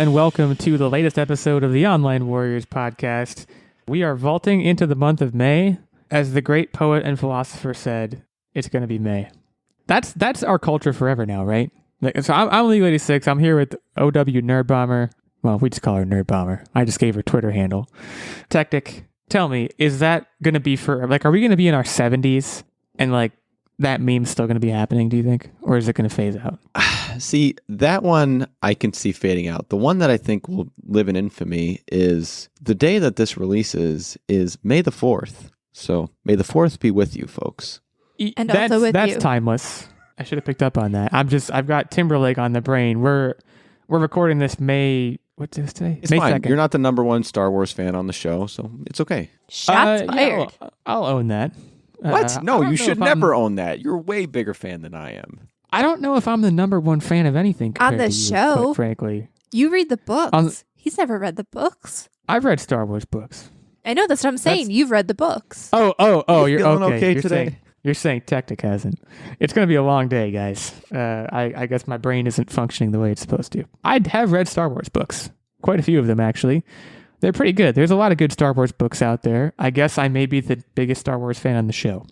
and welcome to the latest episode of the Online Warriors podcast. We are vaulting into the month of May. As the great poet and philosopher said, it's going to be May. That's our culture forever now, right? So I'm Illeagle 86. I'm here with OW Nerdbomber. Well, we just call her Nerdbomber. I just gave her Twitter handle. Techtic, tell me, is that going to be for, like, are we going to be in our 70s and, like, that meme's still going to be happening, do you think? Or is it going to phase out? See, that one I can see fading out. The one that I think will live in infamy is the day that this releases is May the 4th. So May the 4th be with you, folks. And also with that's you. Timeless. I should have picked up on that. I've got Timberlake on the brain. We're recording this May, what's this today? It's May fine. 2nd. You're not the number one Star Wars fan on the show, so it's okay. Shots fired. Yeah, I'll own that. What? No, I don't you know should if never own that. You're a way bigger fan than I am. I don't know if I'm the number one fan of anything On compared the to you, show? quite frankly. You read the books. On- He's never read the books. I've read Star Wars books. I know, that's what I'm saying. You've read the books. Oh, You you're feeling okay. okay You're today? saying, you're saying Techtic hasn't. It's going to be a long day, guys. I guess my brain isn't functioning the way it's supposed to. I have read Star Wars books. Quite a few of them, actually. They're pretty good. There's a lot of good Star Wars books out there. I guess I may be the biggest Star Wars fan on the show.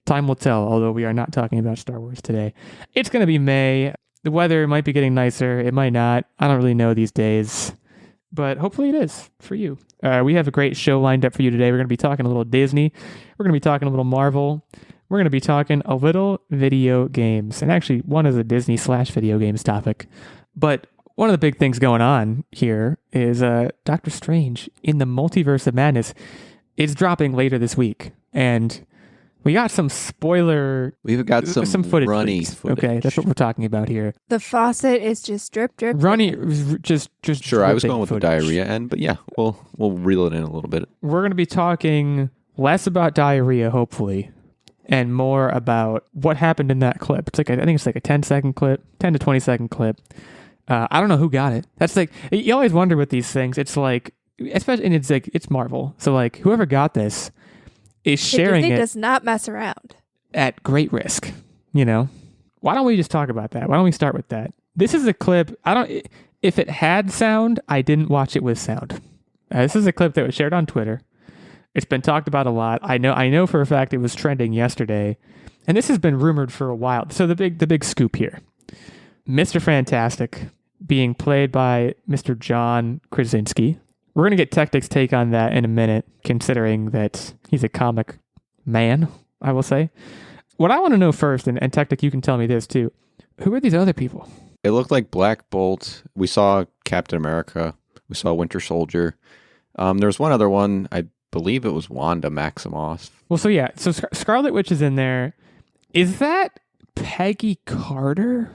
Time will tell, although we are not talking about Star Wars today. It's going to be May. The weather might be getting nicer. It might not. I don't really know these days. But hopefully it is for you. We have a great show lined up for you today. We're going to be talking a little Disney. We're going to be talking a little Marvel. We're going to be talking a little video games. And actually, one is a Disney/video games topic. But one of the big things going on here is Doctor Strange in the Multiverse of Madness is dropping later this week. And we got some We've got some footage. runny leaks. footage. Okay, that's what we're talking about here. The faucet is just drip, drip. Runny, just Sure, I was dripping going with footage. the diarrhea end, but yeah, we'll reel it in a little bit. We're going to be talking less about diarrhea, hopefully, and more about what happened in that clip. It's like I think it's like a 10-second clip, 10 to 20-second clip. I don't know who got it. That's like, you always wonder with these things. It's like, especially, and it's like, it's Marvel. So like, whoever got this is sharing Disney it does not mess around. at great risk, you know? Why don't we just talk about that? Why don't we start with that? This is a clip, if it had sound, I didn't watch it with sound. This is a clip that was shared on Twitter. It's been talked about a lot. I know for a fact it was trending yesterday, and this has been rumored for a while. So the big scoop here. Mr. Fantastic being played by Mr. John Krasinski. We're going to get Techtic's take on that in a minute, considering that he's a comic man, I will say. What I want to know first, and Techtic, you can tell me this too, who are these other people? It looked like Black Bolt. We saw Captain America. We saw Winter Soldier. There was one other one. I believe it was Wanda Maximoff. Well, so yeah, so Scarlet Witch is in there. Is that Peggy Carter?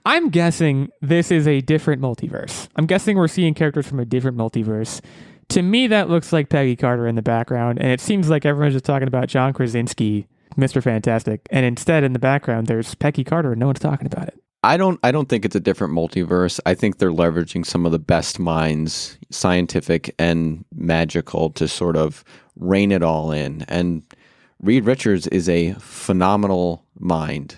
I'm guessing this is a different multiverse. I'm guessing we're seeing characters from a different multiverse. To me, that looks like Peggy Carter in the background, and it seems like everyone's just talking about John Krasinski, Mr. Fantastic, and instead in the background there's Peggy Carter, and no one's talking about it. I don't think it's a different multiverse. I think they're leveraging some of the best minds, scientific and magical, to sort of rein it all in. And Reed Richards is a phenomenal mind.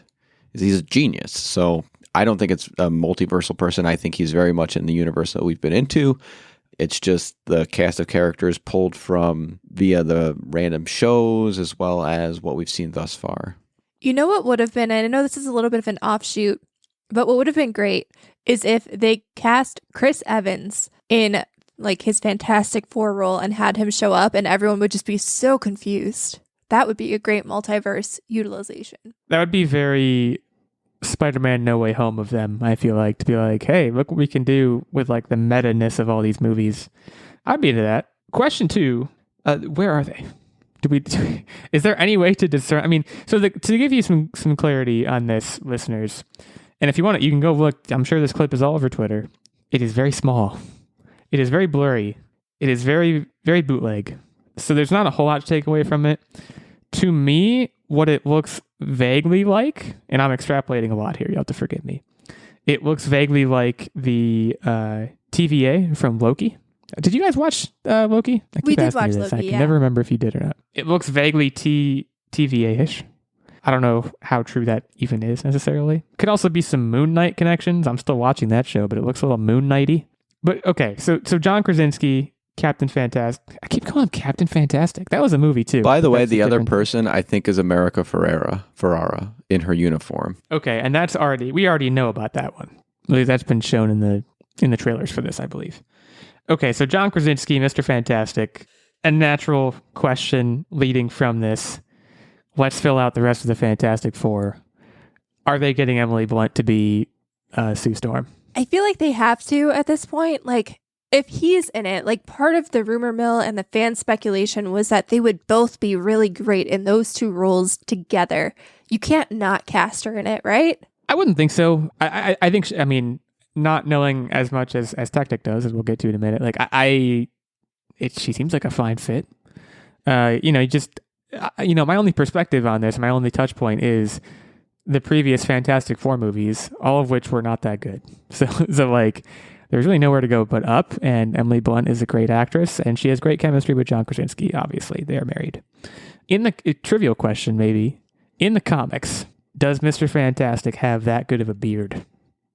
He's a genius. So I don't think it's a multiversal person. I think he's very much in the universe that we've been into. It's just the cast of characters pulled from via the random shows as well as what we've seen thus far. You know what would have been, and I know this is a little bit of an offshoot, but what would have been great is if they cast Chris Evans in like his Fantastic Four role and had him show up and everyone would just be so confused. That would be a great multiverse utilization. That would be very Spider-Man No Way Home of them, I feel like, to be like, hey, look what we can do with like the meta-ness of all these movies. I'd be into that. Question 2, where are they? Is there any way to discern? I mean, so to give you some clarity on this, listeners, and if you want it, you can go look. I'm sure this clip is all over Twitter. It is very small. It is very blurry. It is very, very bootleg. So there's not a whole lot to take away from it. To me, what it looks vaguely like, and I'm extrapolating a lot here, you'll have to forgive me. It looks vaguely like the TVA from Loki. Did you guys watch Loki? We did watch Loki, I can yeah. never remember if you did or not. It looks vaguely TVA-ish. I don't know how true that even is necessarily. Could also be some Moon Knight connections. I'm still watching that show, but it looks a little Moon Knighty. But okay, so John Krasinski, Captain Fantastic. I keep calling him Captain Fantastic. That was a movie too. By the way, That's the other different- person I think is America Ferrara in her uniform. Okay, and we already know about that one. At least that's been shown in the trailers for this, I believe. Okay, so John Krasinski, Mr. Fantastic. A natural question leading from this. Let's fill out the rest of the Fantastic Four. Are they getting Emily Blunt to be Sue Storm? I feel like they have to at this point. Like, if he's in it, like part of the rumor mill and the fan speculation was that they would both be really great in those two roles together. You can't not cast her in it, right? I wouldn't think so. I think, I mean, not knowing as much as Techtic does, as we'll get to in a minute, like she seems like a fine fit. My only perspective on this, my only touch point is the previous Fantastic Four movies, all of which were not that good. So like, there's really nowhere to go but up, and Emily Blunt is a great actress, and she has great chemistry with John Krasinski, obviously. They are married. In the trivial question, maybe, in the comics, does Mr. Fantastic have that good of a beard?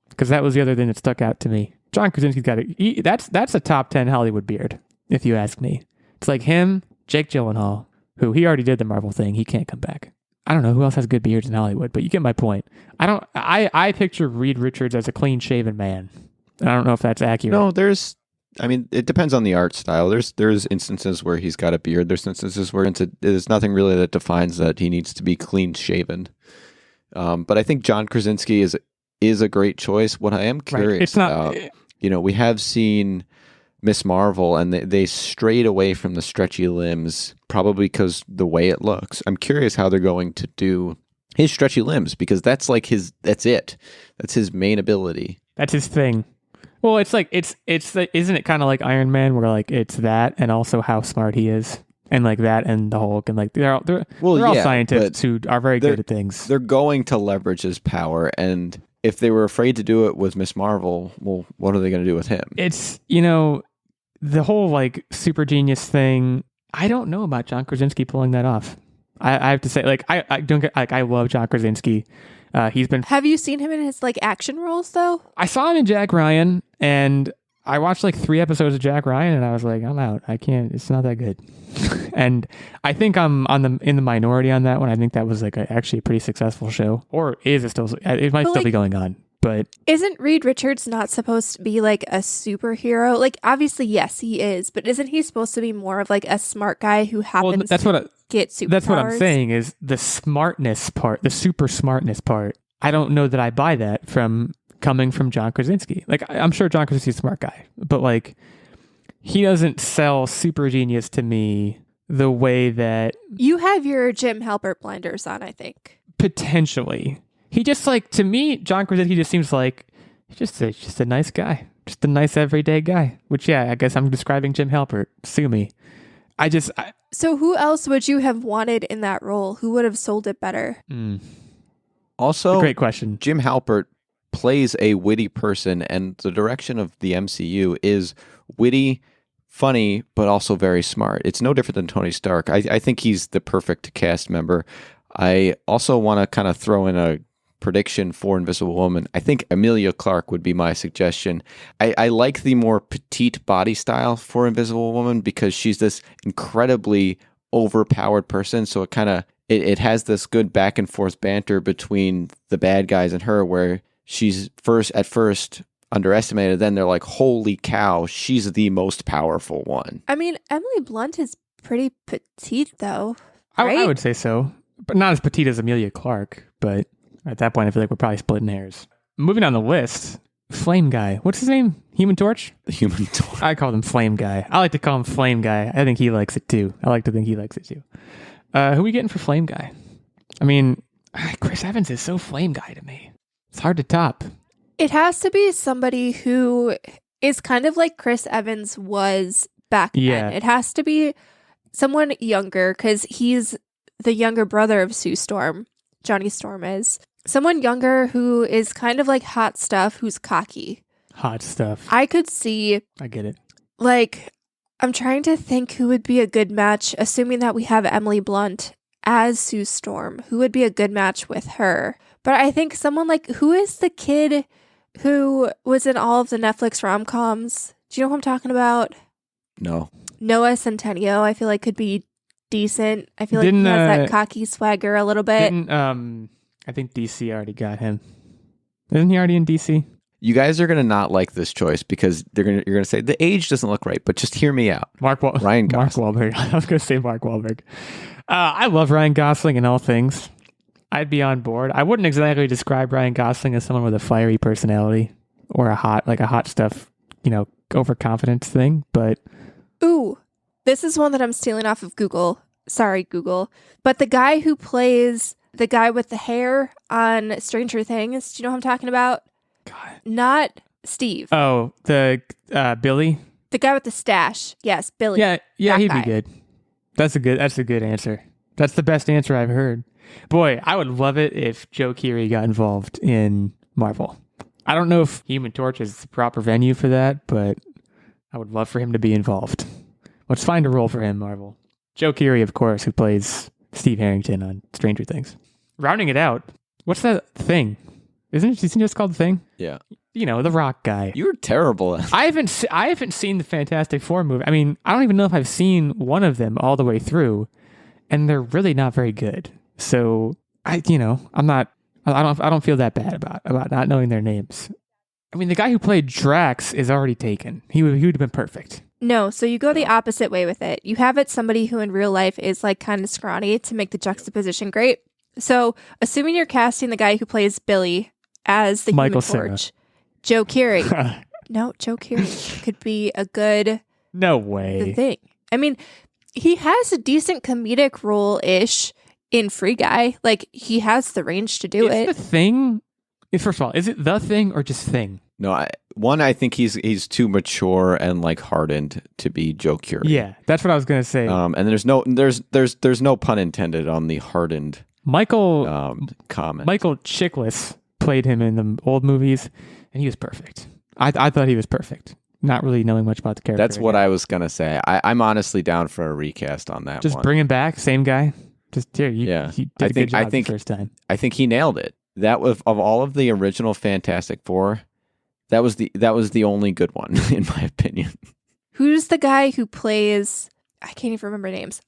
Because that was the other thing that stuck out to me. John Krasinski's got that's a top 10 Hollywood beard, if you ask me. It's like him, Jake Gyllenhaal, who he already did the Marvel thing. He can't come back. I don't know who else has good beards in Hollywood, but you get my point. I picture Reed Richards as a clean-shaven man. I don't know if that's accurate. No, it depends on the art style. There's instances where he's got a beard. There's instances where there's nothing really that defines that he needs to be clean-shaven. But I think John Krasinski is a great choice. What I am curious about, we have seen Miss Marvel, and they strayed away from the stretchy limbs, probably because the way it looks. I'm curious how they're going to do his stretchy limbs, because that's it. That's his main ability. That's his thing. Well, it's like isn't it kind of like Iron Man, where like it's that and also how smart he is, and like that and the Hulk, and like they're all scientists who are very good at things. They're going to leverage his power, and if they were afraid to do it with Miss Marvel, well, what are they going to do with him? It's the whole like super genius thing. I don't know about John Krasinski pulling that off. I have to say, like, I don't get, like, I love John Krasinski. He's been. Have you seen him in his like action roles though? I saw him in Jack Ryan, and I watched like 3 episodes of Jack Ryan, and I was like, I'm out. I can't. It's not that good. And I think I'm in the minority on that one. I think that was like actually a pretty successful show, or is it still? It might still be going on. But isn't Reed Richards not supposed to be like a superhero? Like, obviously, yes, he is, but isn't he supposed to be more of like a smart guy who happens to get superpowers? That's what I'm saying is the smartness part, the super smartness part. I don't know that I buy that from coming from John Krasinski. Like, I'm sure John Krasinski's a smart guy, but like, he doesn't sell super genius to me the way that you have your Jim Halpert blinders on, I think. Potentially. He just like, to me, John Krasinski just seems like he's just a nice guy, just a nice everyday guy. Which, yeah, I guess I'm describing Jim Halpert. Sue me. So who else would you have wanted in that role? Who would have sold it better? Also, a great question. Jim Halpert plays a witty person, and the direction of the MCU is witty, funny, but also very smart. It's no different than Tony Stark. I think he's the perfect cast member. I also want to kind of throw in a prediction for Invisible Woman. I think Emilia Clarke would be my suggestion. I like the more petite body style for Invisible Woman because she's this incredibly overpowered person. So it has this good back and forth banter between the bad guys and her, where she's at first underestimated. Then they're like, holy cow, she's the most powerful one. I mean, Emily Blunt is pretty petite though. Right? I would say so, but not as petite as Emilia Clarke. But at that point, I feel like we're probably splitting hairs. Moving on the list, Flame Guy. What's his name? Human Torch? The Human Torch. I call him Flame Guy. I like to call him Flame Guy. I think he likes it too. I like to think he likes it too. Who are we getting for Flame Guy? I mean, Chris Evans is so Flame Guy to me. It's hard to top. It has to be somebody who is kind of like Chris Evans was back then. It has to be someone younger, because he's the younger brother of Sue Storm. Johnny Storm is. Someone younger who is kind of like Hot Stuff, who's cocky. Hot Stuff. I could see. I get it. Like, I'm trying to think who would be a good match, assuming that we have Emily Blunt as Sue Storm, who would be a good match with her. But I think someone like, who is the kid who was in all of the Netflix rom-coms? Do you know who I'm talking about? No. Noah Centineo, I feel like could be decent. I feel like he has that cocky swagger a little bit. I think DC already got him. Isn't he already in DC? You guys are gonna not like this choice because you're gonna say the age doesn't look right. But just hear me out. Ryan Gosling. Mark Wahlberg. I was gonna say Mark Wahlberg. I love Ryan Gosling in all things. I'd be on board. I wouldn't exactly describe Ryan Gosling as someone with a fiery personality or a hot stuff, overconfidence thing. But ooh, this is one that I'm stealing off of Google. Sorry, Google. But the guy who plays the guy with the hair on Stranger Things, do you know who I'm talking about? God. Not Steve. Oh, the Billy? The guy with the stash. Yes, Billy. Yeah, he'd be good. That's a good answer. That's the best answer I've heard. Boy, I would love it if Joe Keery got involved in Marvel. I don't know if Human Torch is the proper venue for that, but I would love for him to be involved. Let's find a role for him, Marvel. Joe Keery, of course, who plays Steve Harrington on Stranger Things. Rounding it out, what's that Thing? Isn't it just called The Thing? Yeah. The Rock guy. You're terrible at I haven't seen the Fantastic Four movie. I mean, I don't even know if I've seen one of them all the way through, and they're really not very good. So I don't feel that bad about not knowing their names. I mean, the guy who played Drax is already taken. He would have been perfect. No, so you go the opposite way with it. You have it somebody who in real life is like kind of scrawny to make the juxtaposition great. So assuming you're casting the guy who plays Billy as the Michael Human Torch, Joe Keery. No, Joe Keery could be a good No way. Thing. I mean, he has a decent comedic role-ish in Free Guy. Like, he has the range to do it. The Thing? First of all, is it The Thing or just Thing? No, I think he's too mature and like hardened to be Joe Keery. Yeah, that's what I was gonna say. And there's no pun intended on the hardened comment. Michael Chiklis played him in the old movies, and he was perfect. I thought he was perfect. Not really knowing much about the character. That's what I was gonna say. I'm honestly down for a recast on that. Just bring him back, same guy. Just he did a good job the first time. I think he nailed it. That was of all of the original Fantastic Four. That was the only good one, in my opinion. Who's the guy who plays... I can't even remember names.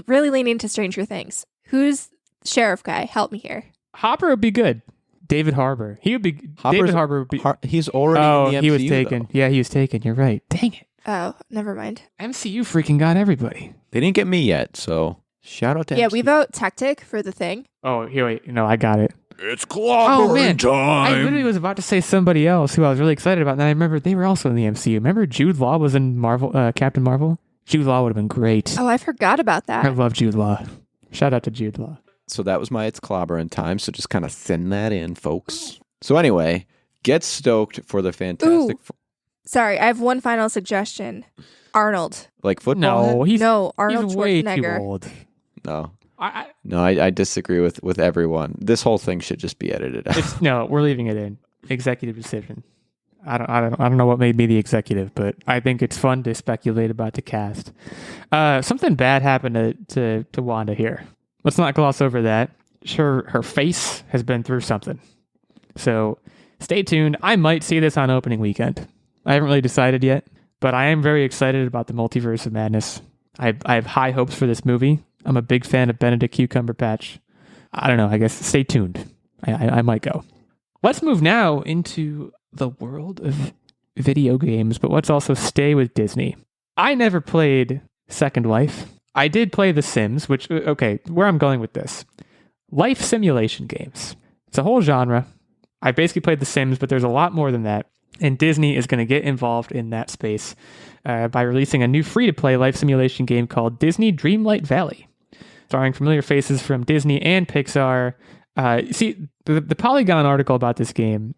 Really leaning to Stranger Things. Who's sheriff guy? Help me here. Hopper would be good. David Harbour. He would be... David Harbour would be... He's already in the MCU, he was taken. Though. Yeah, he was taken. You're right. Dang it. Oh, never mind. MCU freaking got everybody. They didn't get me yet, so shout out to Yeah, MCU. we vote Techtic for The Thing. Oh, here, wait. No, I got it. It's clobbering time. I literally was about to say somebody else who I was really excited about, and then I remembered they were also in the MCU. Remember Jude Law was in Marvel, Captain Marvel? Jude Law would have been great. Oh, I forgot about that. I love Jude Law. Shout out to Jude Law. So that was my It's Clobbering Time, so just kind of send that in, folks. So anyway, get stoked for the Fantastic Four. Sorry, I have one final suggestion. Arnold. Like football? No, Arnold he's way Schwarzenegger. too old. No. I disagree with everyone. This whole thing should just be edited out. No, we're leaving it in. Executive decision. I don't know what made me the executive, but I think it's fun to speculate about the cast. Something bad happened to Wanda here. Let's not gloss over that. Sure, her face has been through something. So stay tuned. I might see this on opening weekend. I haven't really decided yet, but I am very excited about the Multiverse of Madness. I have high hopes for this movie. I'm a big fan of Benedict Cumberbatch. I don't know. I guess stay tuned. I might go. Let's move now into the world of video games, but let's also stay with Disney. I never played Second Life. I did play The Sims, which, okay, where I'm going with this. Life simulation games. It's a whole genre. I basically played The Sims, but there's a lot more than that. And Disney is going to get involved in that space by releasing a new free-to-play life simulation game called Disney Dreamlight Valley, starring familiar faces from Disney and Pixar. See, the Polygon article about this game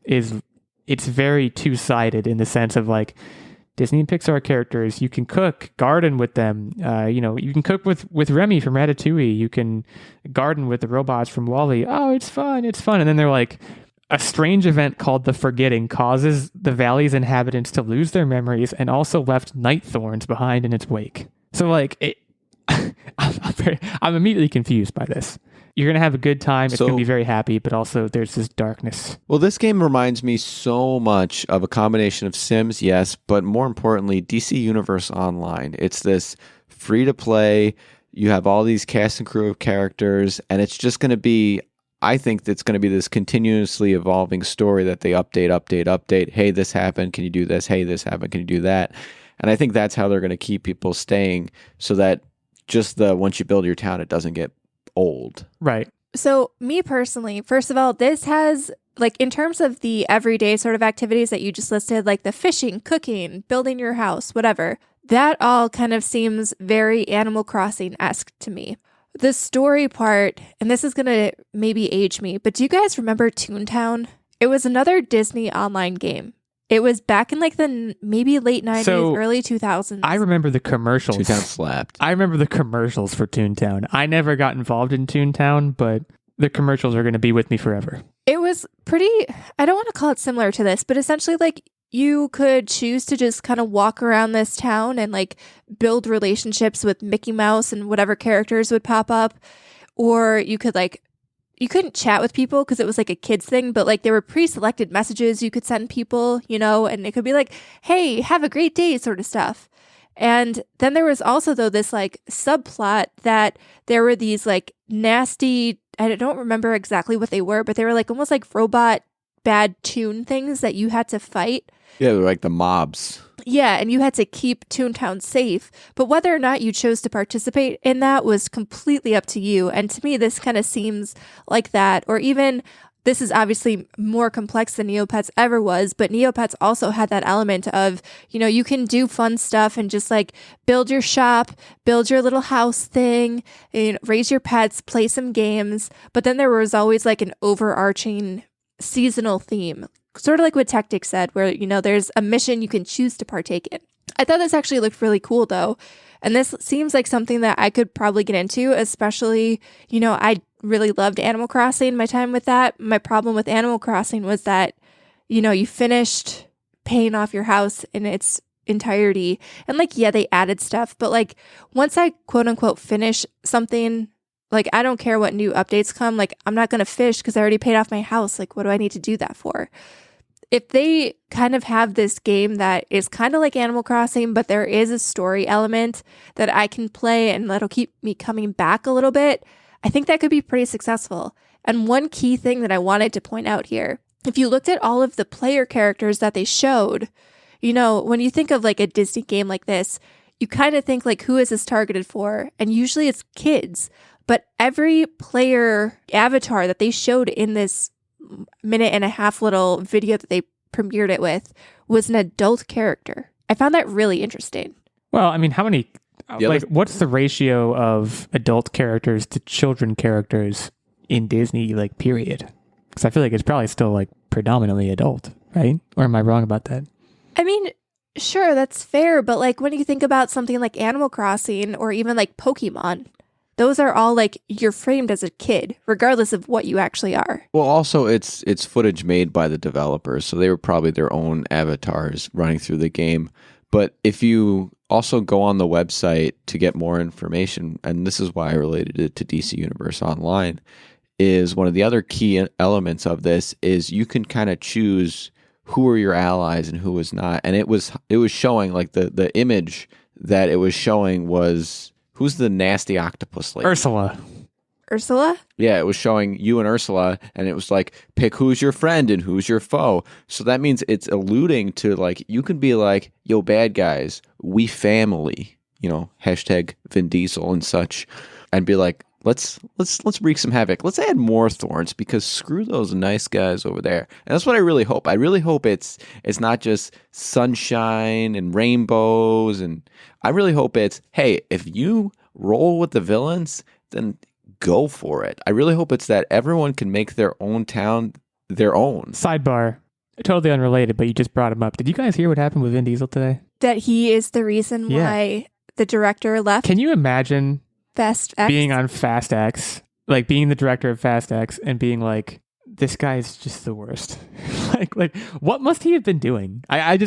it's very two-sided in the sense of like Disney and Pixar characters. You can garden with them. You can cook with Remy from Ratatouille. You can garden with the robots from WALL-E. Oh, it's fun. And then they're like, a strange event called the Forgetting causes the valley's inhabitants to lose their memories and also left night thorns behind in its wake. So like I'm immediately confused by this. You're going to have a good time. It's going to be very happy, but also there's this darkness. Well, this game reminds me so much of a combination of Sims, yes, but more importantly, DC Universe Online. It's this free-to-play, you have all these cast and crew of characters, and it's just going to be, I think it's going to be this continuously evolving story that they update. Hey, this happened. Can you do this? Hey, this happened. Can you do that? And I think that's how they're going to keep people staying, so that just once you build your town, it doesn't get old. Right. So me personally, first of all, this has, like, in terms of the everyday sort of activities that you just listed, like the fishing, cooking, building your house, whatever, that all kind of seems very Animal Crossing-esque to me. The story part, and this is going to maybe age me, but do you guys remember Toontown? It was another Disney online game. It was back in like the maybe late 90s, early 2000s. I remember the commercials. Toontown slapped. I remember the commercials for Toontown. I never got involved in Toontown, but the commercials are going to be with me forever. It was pretty, I don't want to call it similar to this, but essentially like you could choose to just kind of walk around this town and like build relationships with Mickey Mouse and whatever characters would pop up. Or you could like, you couldn't chat with people because it was like a kid's thing, but like there were pre-selected messages you could send people, you know, and it could be like, hey, have a great day sort of stuff. And then there was also, though, this like subplot that there were these like nasty, I don't remember exactly what they were, but they were like almost like robot bad tune things that you had to fight. Yeah, they're like the mobs. Yeah, and you had to keep Toontown safe. But whether or not you chose to participate in that was completely up to you. And to me, this kind of seems like that. Or even, this is obviously more complex than Neopets ever was, but Neopets also had that element of, you know, you can do fun stuff and just like build your shop, build your little house thing, and raise your pets, play some games. But then there was always like an overarching seasonal theme. Sort of like what Techtic said, where, you know, there's a mission you can choose to partake in. I thought this actually looked really cool, though. And this seems like something that I could probably get into, especially, you know, I really loved Animal Crossing, my time with that. My problem with Animal Crossing was that, you know, you finished paying off your house in its entirety. And like, yeah, they added stuff. But like, once I quote unquote finish something, like, I don't care what new updates come. Like, I'm not going to fish because I already paid off my house. Like, what do I need to do that for? If they kind of have this game that is kind of like Animal Crossing, but there is a story element that I can play and that'll keep me coming back a little bit, I think that could be pretty successful. And one key thing that I wanted to point out here, if you looked at all of the player characters that they showed, you know, when you think of like a Disney game like this, you kind of think like, who is this targeted for? And usually it's kids. But every player avatar that they showed in this minute and a half little video that they premiered it with was an adult character. I found that really interesting. Well, I mean, how many, what's the ratio of adult characters to children characters in Disney, like, period? Because I feel like it's probably still, like, predominantly adult, right? Or am I wrong about that? I mean, sure, that's fair. But, like, when you think about something like Animal Crossing or even, like, Pokemon, those are all like you're framed as a kid, regardless of what you actually are. Well, also it's footage made by the developers, so they were probably their own avatars running through the game. But if you also go on the website to get more information, and this is why I related it to DC Universe Online, is one of the other key elements of this is you can kind of choose who are your allies and who is not. And it was showing like the image that it was showing was, who's the nasty octopus lady? Ursula? Yeah, it was showing you and Ursula, and it was like, pick who's your friend and who's your foe. So that means it's alluding to, like, you can be like, yo, bad guys, we family, you know, hashtag Vin Diesel and such, and be like, let's wreak some havoc. Let's add more thorns because screw those nice guys over there. And that's what I really hope. I really hope it's not just sunshine and rainbows, and I really hope it's, hey, if you roll with the villains, then go for it. I really hope it's that everyone can make their own town their own. Sidebar, totally unrelated, but you just brought him up. Did you guys hear what happened with Vin Diesel today? That he is the reason why the director left. Can you imagine Fast X? Being on Fast X, like being the director of Fast X and being like, this guy is just the worst. like what must he have been doing? I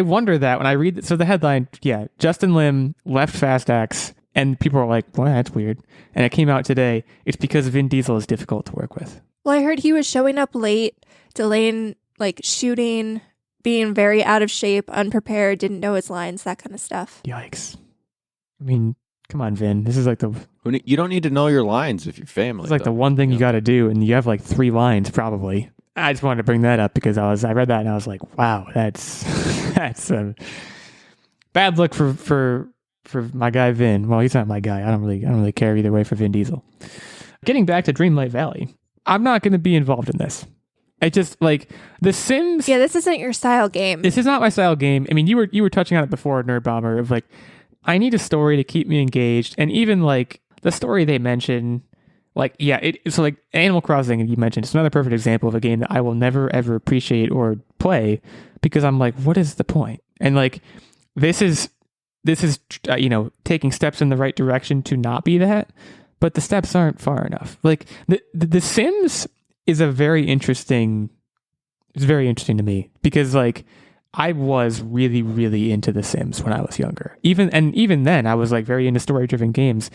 wonder that when I read so the headline, Justin Lim left Fast X And people were like, well, that's weird. And it came out today. It's because Vin Diesel is difficult to work with. Well, I heard he was showing up late, delaying like shooting, being very out of shape, unprepared, didn't know his lines, that kind of stuff. Yikes. I mean, come on, Vin. This is like You don't need to know your lines if you're family. it's like the one thing you got to do, and you have like 3 lines probably. I just wanted to bring that up because I read that and I was like, wow, that's a bad look for my guy Vin. Well, he's not my guy. I don't really care either way for Vin Diesel. Getting back to Dreamlight Valley, I'm not going to be involved in this. I just like The Sims. Yeah, this isn't your style game. This is not my style game. I mean, you were touching on it before, Nerdbomber, of like, I need a story to keep me engaged, and even like the story they mention, like it's like Animal Crossing. You mentioned it's another perfect example of a game that I will never ever appreciate or play because I'm like, what is the point? And like, this is taking steps in the right direction to not be that, but the steps aren't far enough. Like the Sims is very interesting to me because like I was really, really into The Sims when I was younger. Even then I was like very into story-driven games.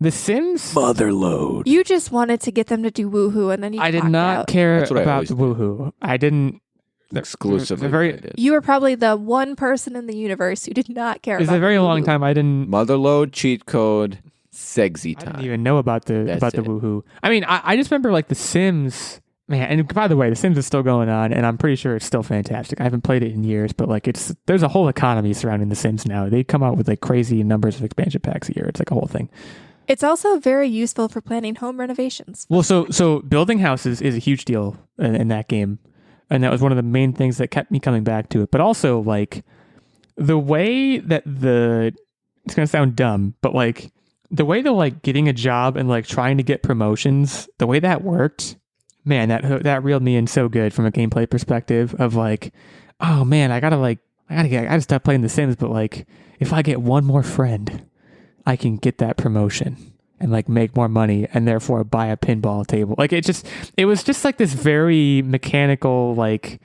The Sims Motherload. You just wanted to get them to do woohoo, and then you I did walked not out. care That's what I about always the did. woohoo. I didn't Exclusively. very- I did. You were probably the one person in the universe who did not care It's about a very the long woohoo. time I didn't Motherload, cheat code, Segsy I time. didn't even know about the That's it. woohoo. I mean, I just remember like The Sims, man. And by the way, The Sims is still going on, and I'm pretty sure it's still fantastic. I haven't played it in years, but like there's a whole economy surrounding The Sims now. They come out with like crazy numbers of expansion packs a year. It's like a whole thing. It's also very useful for planning home renovations. Well, so building houses is a huge deal in that game, and that was one of the main things that kept me coming back to it. But also like the way that it's gonna sound dumb, but like the way that like getting a job and like trying to get promotions, the way that worked, man, that reeled me in so good from a gameplay perspective of like, oh man, I gotta stop playing The Sims, but like if I get one more friend, I can get that promotion and like make more money and therefore buy a pinball table. Like it was just like this very mechanical like.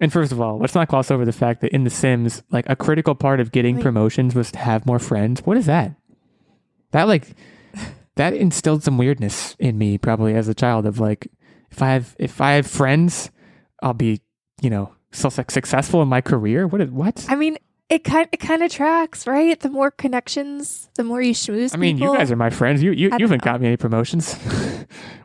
And first of all, let's not gloss over the fact that in The Sims, like a critical part of getting promotions was to have more friends. What is that? That instilled some weirdness in me probably as a child of like, if I have friends, I'll be, so successful in my career. What? I mean, it kind of tracks, right? The more connections, the more you schmooze. I mean, people. you guys are my friends. You haven't got me any promotions.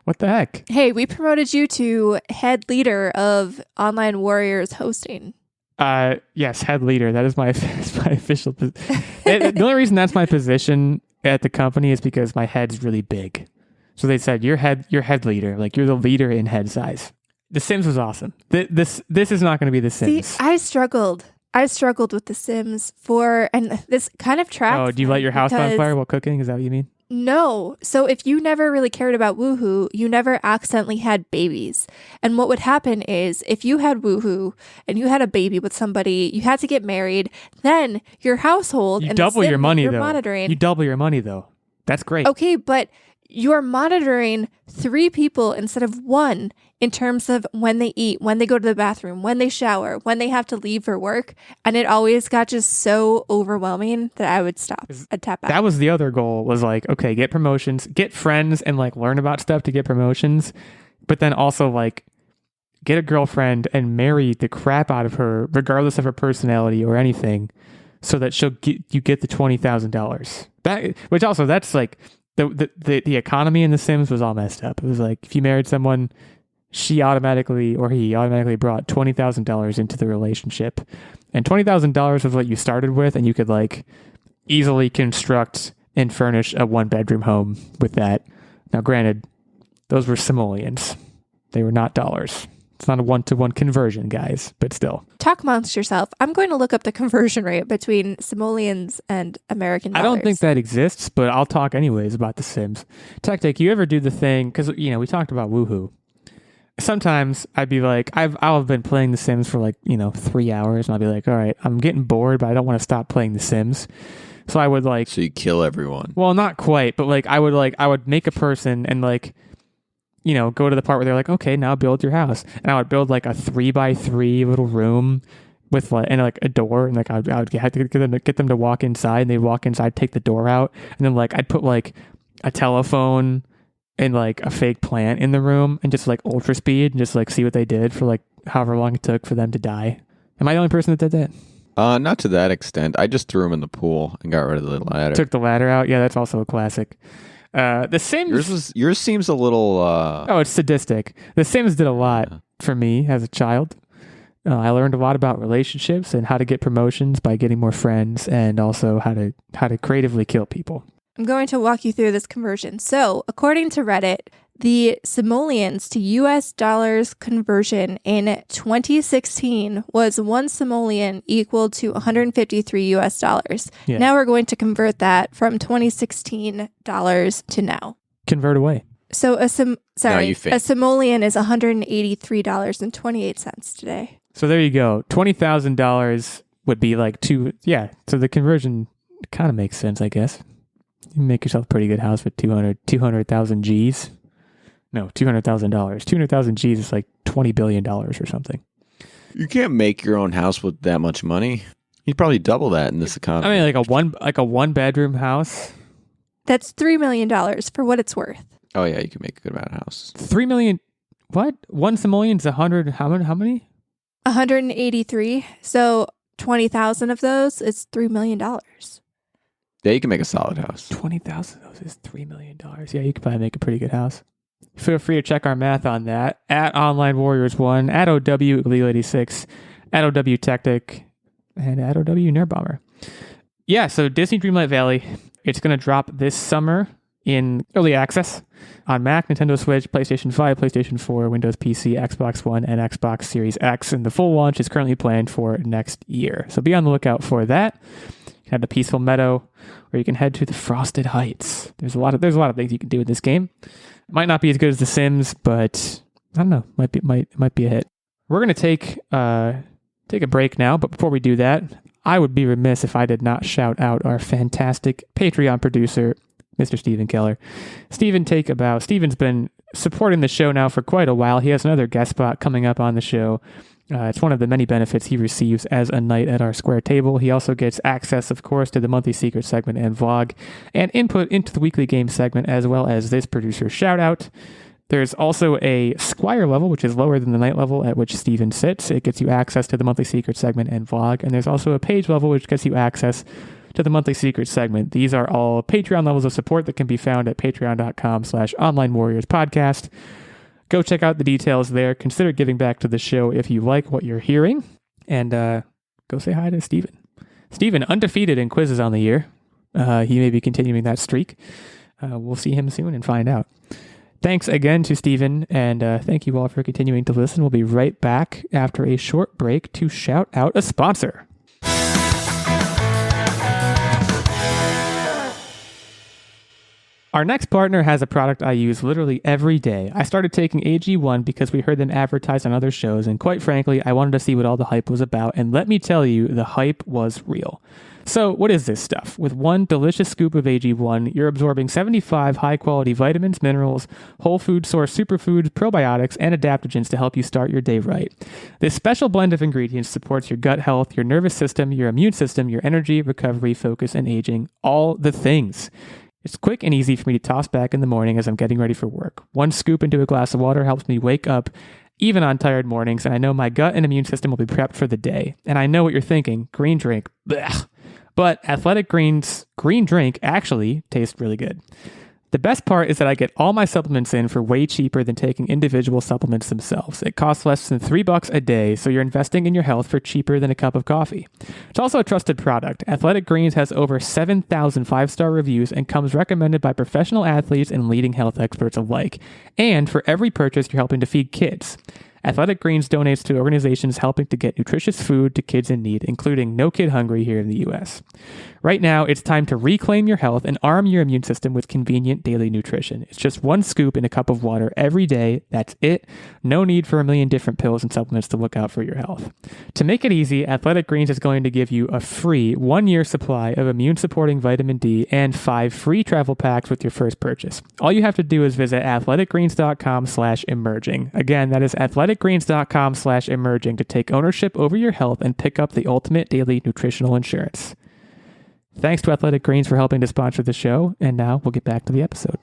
What the heck? Hey, we promoted you to head leader of Online Warriors hosting. Yes, head leader. That is my official. The only reason that's my position at the company is because my head's really big. So they said you're head leader, like you're the leader in head size. The Sims was awesome. This is not going to be The Sims. See, I struggled with The Sims and this kind of tracks. Oh, do you light your house on because- fire while cooking? Is that what you mean? No. So if you never really cared about woohoo, you never accidentally had babies. And what would happen is if you had woohoo and you had a baby with somebody, you had to get married, then your household You and double the sim your money you're though. monitoring. You double your money though. That's great. Okay, but you're monitoring 3 people instead of 1 in terms of when they eat, when they go to the bathroom, when they shower, when they have to leave for work. And it always got just so overwhelming that I would stop. I'd tap out. That was the other goal, was like, okay, get promotions, get friends, and like learn about stuff to get promotions, but then also like get a girlfriend and marry the crap out of her, regardless of her personality or anything, so that you get the $20,000. That, which also, that's like the economy in The Sims was all messed up. It was like if you married someone, he automatically brought $20,000 into the relationship, and $20,000 was what you started with, and you could like easily construct and furnish a 1-bedroom home with that. Now, granted, those were simoleons; they were not dollars. It's not a 1-to-1 conversion, guys, but still. Talk amongst yourself. I'm going to look up the conversion rate between simoleons and American dollars. I don't think that exists, but I'll talk anyways about The Sims. Techtic, you ever do the thing? Because we talked about woohoo. Sometimes I'd be like, I'll have been playing The Sims for like 3 hours, and I'll be like, all right, I'm getting bored, but I don't want to stop playing The Sims. So I would like, So you kill everyone. well, not quite, but like I would make a person and like, go to the part where they're like, okay, now build your house, and I would build like a 3x3 little room with like and like a door, and like I would have to get them to walk inside, and they'd walk inside, take the door out, and then like I'd put like a telephone and like a fake plant in the room and just like ultra speed and just like see what they did for like however long it took for them to die. Am I the only person that did that? Not to that extent. I just threw them in the pool and got rid of the ladder. Took the ladder out. Yeah, that's also a classic. The Sims. Yours seems a little. Oh, it's sadistic. The Sims did a lot for me as a child. I learned a lot about relationships and how to get promotions by getting more friends, and also how to creatively kill people. I'm going to walk you through this conversion. So, according to Reddit, the simoleons to US dollars conversion in 2016 was 1 simoleon equal to 153 US dollars. Yeah. Now we're going to convert that from 2016 dollars to now. Convert away. So a faint. simoleon is $183.28 today. So there you go. $20,000 would be like two. Yeah. So the conversion kind of makes sense, I guess. You make yourself a pretty good house with 200,000 G's. No, $200,000. 200,000 G's is like $20 billion or something. You can't make your own house with that much money. You'd probably double that in this economy. I mean, like a one bedroom house. That's $3 million for what it's worth. Oh yeah, you can make a good amount of house. 3 million. What? 1 simoleon's 100. How many? 183. So 20,000 of those is $3 million. Yeah, you can make a solid house. 20,000 of those is $3 million. Yeah, you could probably make a pretty good house. Feel free to check our math on that at Online Warriors 1, at OW Illeagle 86, at OW Techtic, and at OW Nerdbomber. Yeah, so Disney Dreamlight Valley, it's going to drop this summer in early access on Mac, Nintendo Switch, PlayStation 5, PlayStation 4, Windows PC, Xbox One, and Xbox Series X. And the full launch is currently planned for next year. So be on the lookout for that. You have the peaceful meadow, or you can head to the Frosted Heights. There's a lot of things you can do in this game. It might not be as good as The Sims, but I don't know. Might be a hit. We're gonna take a break now, but before we do that, I would be remiss if I did not shout out our fantastic Patreon producer, Mr. Stephen Keller. Stephen's been supporting the show now for quite a while. He has another guest spot coming up on the show. It's one of the many benefits he receives as a knight at our square table. He also gets access, of course, to the monthly secret segment and vlog, and input into the weekly game segment, as well as this producer shout out. There's also a Squire level, which is lower than the knight level at which Steven sits. It gets you access to the monthly secret segment and vlog. And there's also a page level, which gets you access to the monthly secret segment. These are all Patreon levels of support that can be found at patreon.com/onlinewarriorspodcast. Go check out the details there. Consider giving back to the show if you like what you're hearing. And go say hi to Steven. Steven, undefeated in quizzes on the year. He may be continuing that streak. We'll see him soon and find out. Thanks again to Steven, and thank you all for continuing to listen. We'll be right back after a short break to shout out a sponsor. Our next partner has a product I use literally every day. I started taking AG1 because we heard them advertised on other shows, and quite frankly, I wanted to see what all the hype was about, and let me tell you, the hype was real. So, what is this stuff? With one delicious scoop of AG1, you're absorbing 75 high-quality vitamins, minerals, whole food source superfoods, probiotics, and adaptogens to help you start your day right. This special blend of ingredients supports your gut health, your nervous system, your immune system, your energy, recovery, focus, and aging, all the things. It's quick and easy for me to toss back in the morning as I'm getting ready for work. One scoop into a glass of water helps me wake up even on tired mornings, and I know my gut and immune system will be prepped for the day. And I know what you're thinking, green drink, blech. But Athletic Greens green drink actually tastes really good. The best part is that I get all my supplements in for way cheaper than taking individual supplements themselves. It costs less than $3 a day, so you're investing in your health for cheaper than a cup of coffee. It's also a trusted product. Athletic Greens has over 7,000 five-star reviews and comes recommended by professional athletes and leading health experts alike. And for every purchase, you're helping to feed kids. Athletic Greens donates to organizations helping to get nutritious food to kids in need, including No Kid Hungry here in the U.S. Right now, it's time to reclaim your health and arm your immune system with convenient daily nutrition. It's just one scoop in a cup of water every day. That's it. No need for a million different pills and supplements to look out for your health. To make it easy, Athletic Greens is going to give you a free 1-year supply of immune-supporting vitamin D and 5 free travel packs with your first purchase. All you have to do is visit athleticgreens.com/emerging. Again, that is athleticgreens.com/emerging. athleticgreens.com/emerging to take ownership over your health and pick up the ultimate daily nutritional insurance. Thanks to Athletic Greens for helping to sponsor the show, and now we'll get back to the episode.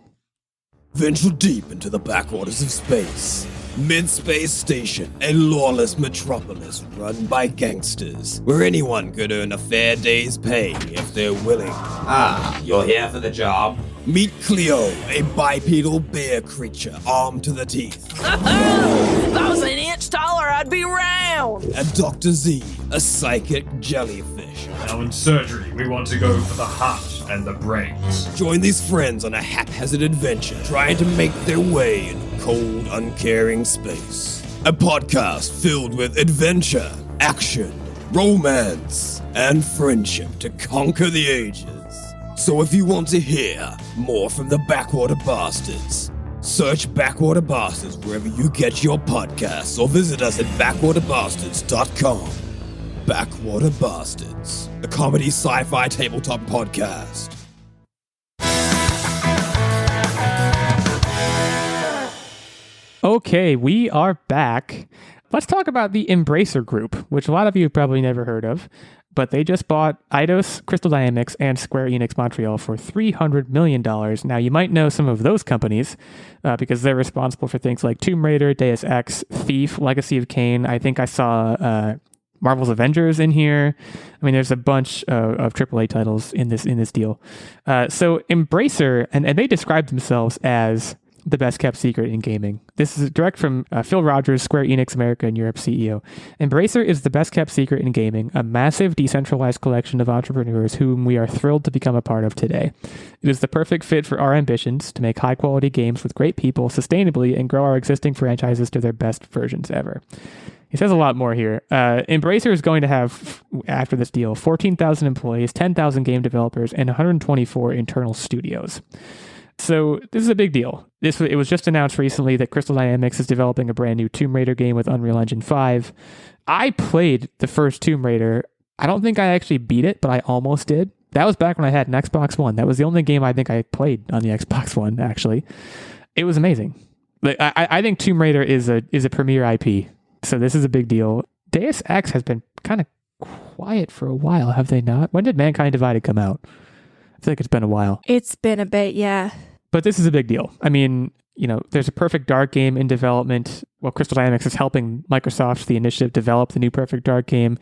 Venture deep into the backwaters of space. Mid-space station, a lawless metropolis run by gangsters, where anyone could earn a fair day's pay if they're willing. Ah, you're here for the job? Meet Cleo, a bipedal bear creature armed to the teeth. If I was an inch taller, I'd be round. And Dr. Z, a psychic jellyfish. Now in surgery, we want to go for the heart and the brains. Join these friends on a haphazard adventure, trying to make their way in cold, uncaring space. A podcast filled with adventure, action, romance, and friendship to conquer the ages. So if you want to hear more from the Backwater Bastards, search Backwater Bastards wherever you get your podcasts or visit us at backwaterbastards.com. Backwater Bastards, a comedy sci-fi tabletop podcast. Okay, we are back. Let's talk about the Embracer Group, which a lot of you have probably never heard of, but they just bought Eidos, Crystal Dynamics, and Square Enix Montreal for $300 million. Now, you might know some of those companies because they're responsible for things like Tomb Raider, Deus Ex, Thief, Legacy of Kain. I think I saw Marvel's Avengers in here. I mean, there's a bunch of AAA titles in this deal. So Embracer, and they describe themselves as the best kept secret in gaming. This is direct from Phil Rogers, Square Enix America and Europe CEO. Embracer is the best kept secret in gaming, a massive decentralized collection of entrepreneurs whom we are thrilled to become a part of today. It is the perfect fit for our ambitions to make high quality games with great people sustainably and grow our existing franchises to their best versions ever. He says a lot more here. Embracer is going to have, after this deal, 14,000 employees, 10,000 game developers, and 124 internal studios. So this is a big deal. It was just announced recently that Crystal Dynamics is developing a brand new Tomb Raider game with Unreal Engine 5. I played the first Tomb Raider. I don't think I actually beat it, but I almost did. That was back when I had an Xbox One. That was the only game I think I played on the Xbox One, actually. It was amazing. I think Tomb Raider is a premier IP, so this is a big deal. Deus Ex has been kind of quiet for a while, have they not? When did Mankind Divided come out? I feel like it's been a while. It's been a bit, yeah. But this is a big deal. I mean, there's a Perfect Dark game in development. Well, Crystal Dynamics is helping Microsoft, the initiative, develop the new Perfect Dark game.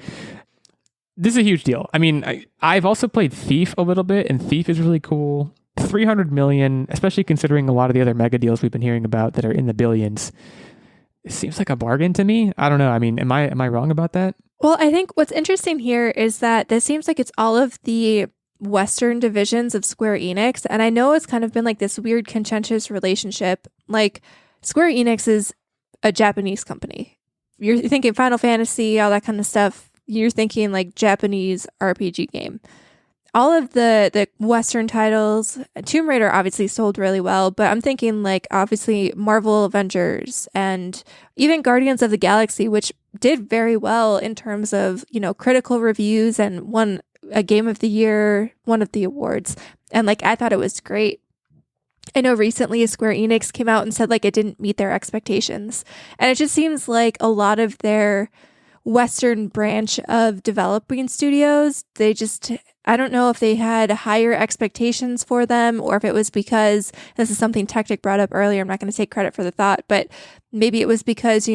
This is a huge deal. I mean, I've also played Thief a little bit, and Thief is really cool. $300 million, especially considering a lot of the other mega deals we've been hearing about that are in the billions. It seems like a bargain to me. I don't know. I mean, am I wrong about that? Well, I think what's interesting here is that this seems like it's all of the Western divisions of Square Enix, and I know it's kind of been like this weird contentious relationship. Like, Square Enix is a Japanese company. You're thinking Final Fantasy, all that kind of stuff. You're thinking like Japanese RPG game. All of the Western titles, Tomb Raider obviously sold really well, but I'm thinking like obviously Marvel Avengers and even Guardians of the Galaxy, which did very well in terms of, critical reviews and won a Game of the Year, one of the awards. And like, I thought it was great. I know recently Square Enix came out and said like it didn't meet their expectations. And it just seems like a lot of their Western branch of developing studios, I don't know if they had higher expectations for them or if it was because, this is something Techtic brought up earlier, I'm not going to take credit for the thought, but maybe it was because,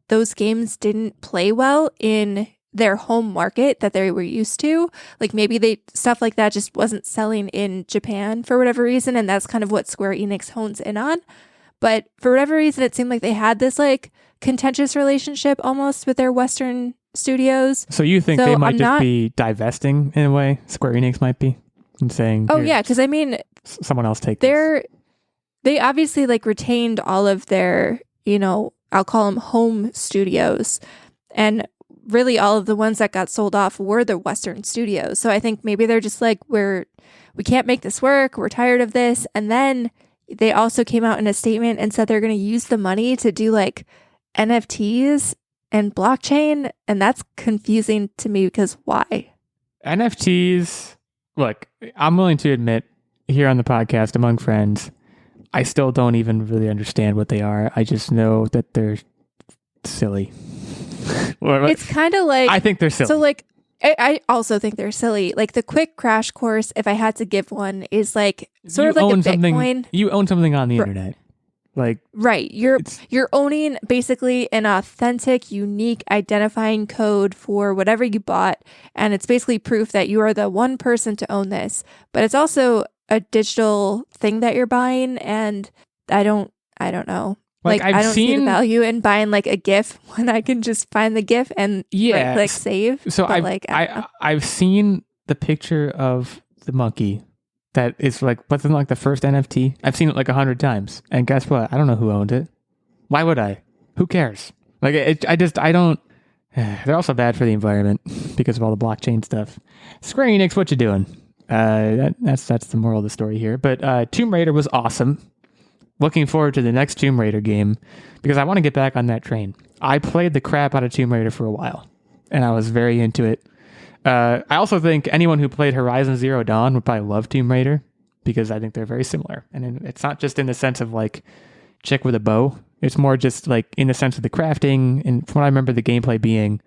those games didn't play well in their home market that they were used to. Like maybe stuff like that just wasn't selling in Japan for whatever reason, and that's kind of what Square Enix hones in on. But for whatever reason, it seemed like they had this like contentious relationship almost with their Western studios. So you think they might be divesting in a way? Square Enix might be and saying, "Oh yeah," because I mean, someone else take this. They obviously like retained all of their, I'll call them home studios, and really all of the ones that got sold off were the Western studios. So I think maybe they're just like, we can't make this work. We're tired of this. And then they also came out in a statement and said they're going to use the money to do like NFTs and blockchain. And that's confusing to me because why? NFTs, look, I'm willing to admit here on the podcast among friends, I still don't even really understand what they are. I just know that they're silly. It's kind of like I think they're silly. So like I also think they're silly. Like the quick crash course, if I had to give one, is like sort of like a Bitcoin. You own something on the internet. Like right. You're owning basically an authentic, unique identifying code for whatever you bought. And it's basically proof that you are the one person to own this. But it's also a digital thing that you're buying. And I don't know. Like I don't see the value in buying like a GIF when I can just find the GIF and right click save. So I've seen the picture of the monkey that is like wasn't like the first NFT. I've seen it like 100 times, and guess what? I don't know who owned it. Why would I? Who cares? Like I don't. They're also bad for the environment because of all the blockchain stuff. Square Enix, what you doing? That's the moral of the story here. But Tomb Raider was awesome. Looking forward to the next Tomb Raider game because I want to get back on that train. I played the crap out of Tomb Raider for a while, and I was very into it. I also think anyone who played Horizon Zero Dawn would probably love Tomb Raider because I think they're very similar. And it's not just in the sense of like chick with a bow. It's more just like in the sense of the crafting. And from what I remember the gameplay being,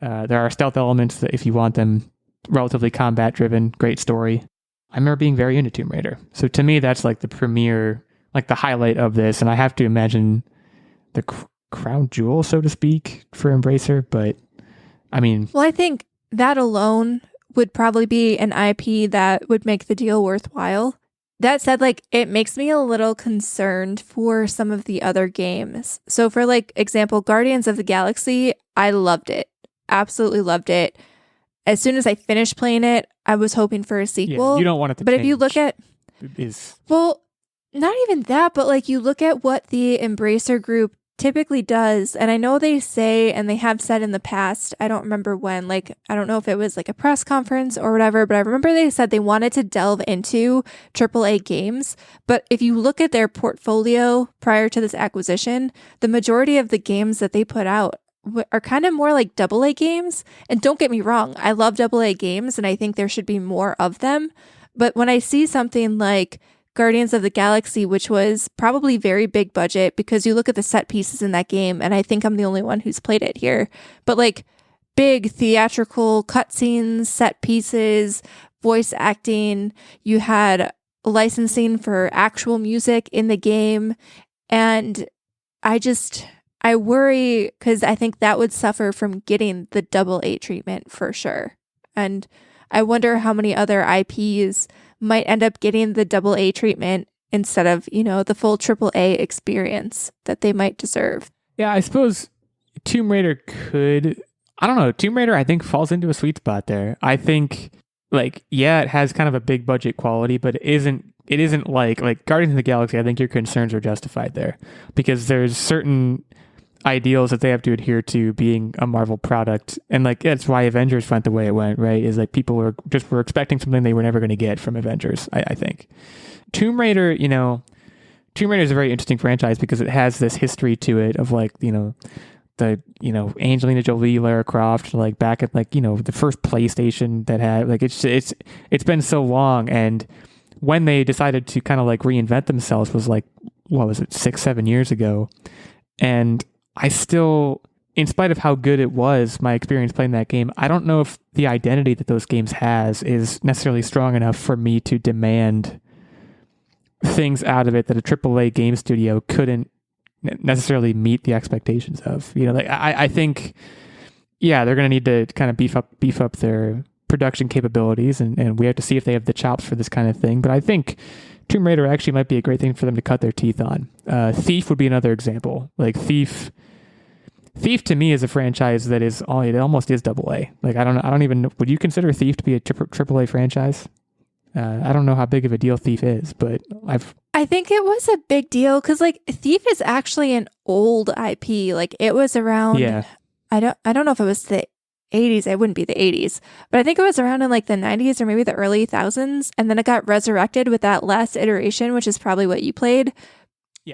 there are stealth elements that if you want them, relatively combat driven, great story. I remember being very into Tomb Raider. So to me, that's like the premier... like the highlight of this, and I have to imagine the crown jewel, so to speak, for Embracer. But I mean, well, I think that alone would probably be an IP that would make the deal worthwhile. That said, like it makes me a little concerned for some of the other games. So for like example, Guardians of the Galaxy, I loved it, absolutely loved it. As soon as I finished playing it, I was hoping for a sequel. Yeah, you don't want it to but change. If you look at not even that, but like you look at what the Embracer group typically does, and I know they say, and they have said in the past, I don't remember when, like, I don't know if it was like a press conference or whatever, but I remember they said they wanted to delve into AAA games. But if you look at their portfolio prior to this acquisition, the majority of the games that they put out are kind of more like AA games. And don't get me wrong, I love AA games, and I think there should be more of them. But when I see something like Guardians of the Galaxy, which was probably very big budget because you look at the set pieces in that game, and I think I'm the only one who's played it here, but like big theatrical cutscenes, set pieces, voice acting, you had licensing for actual music in the game. And I worry because I think that would suffer from getting the AA treatment for sure. And I wonder how many other IPs might end up getting the AA treatment instead of, the full AAA experience that they might deserve. Yeah, I suppose Tomb Raider could... I don't know. Tomb Raider, I think, falls into a sweet spot there. I think, like, yeah, it has kind of a big budget quality, but it isn't like Guardians of the Galaxy. I think your concerns are justified there because there's certain ideals that they have to adhere to being a Marvel product, and like that's why Avengers went the way it went, right? Is like people were expecting something they were never going to get from Avengers. I think Tomb Raider, Tomb Raider is a very interesting franchise because it has this history to it of like the Angelina Jolie, Lara Croft, like back at like the first PlayStation that had like it's been so long, and when they decided to kind of like reinvent themselves was like what was it 6-7 years ago, and I still, in spite of how good it was, my experience playing that game, I don't know if the identity that those games has is necessarily strong enough for me to demand things out of it that a AAA game studio couldn't necessarily meet the expectations of. I think, yeah, they're going to need to kind of beef up their production capabilities, and we have to see if they have the chops for this kind of thing. But I think Tomb Raider actually might be a great thing for them to cut their teeth on. Thief would be another example. Like Thief to me is a franchise that it almost is AA. Like I don't even, would you consider Thief to be a AAA franchise? I don't know how big of a deal Thief is, but I think it was a big deal because like Thief is actually an old IP. Like it was around. Yeah. I don't know if it was the 80s. It wouldn't be the 80s, but I think it was around in like the 90s or maybe the early 2000s, and then it got resurrected with that last iteration, which is probably what you played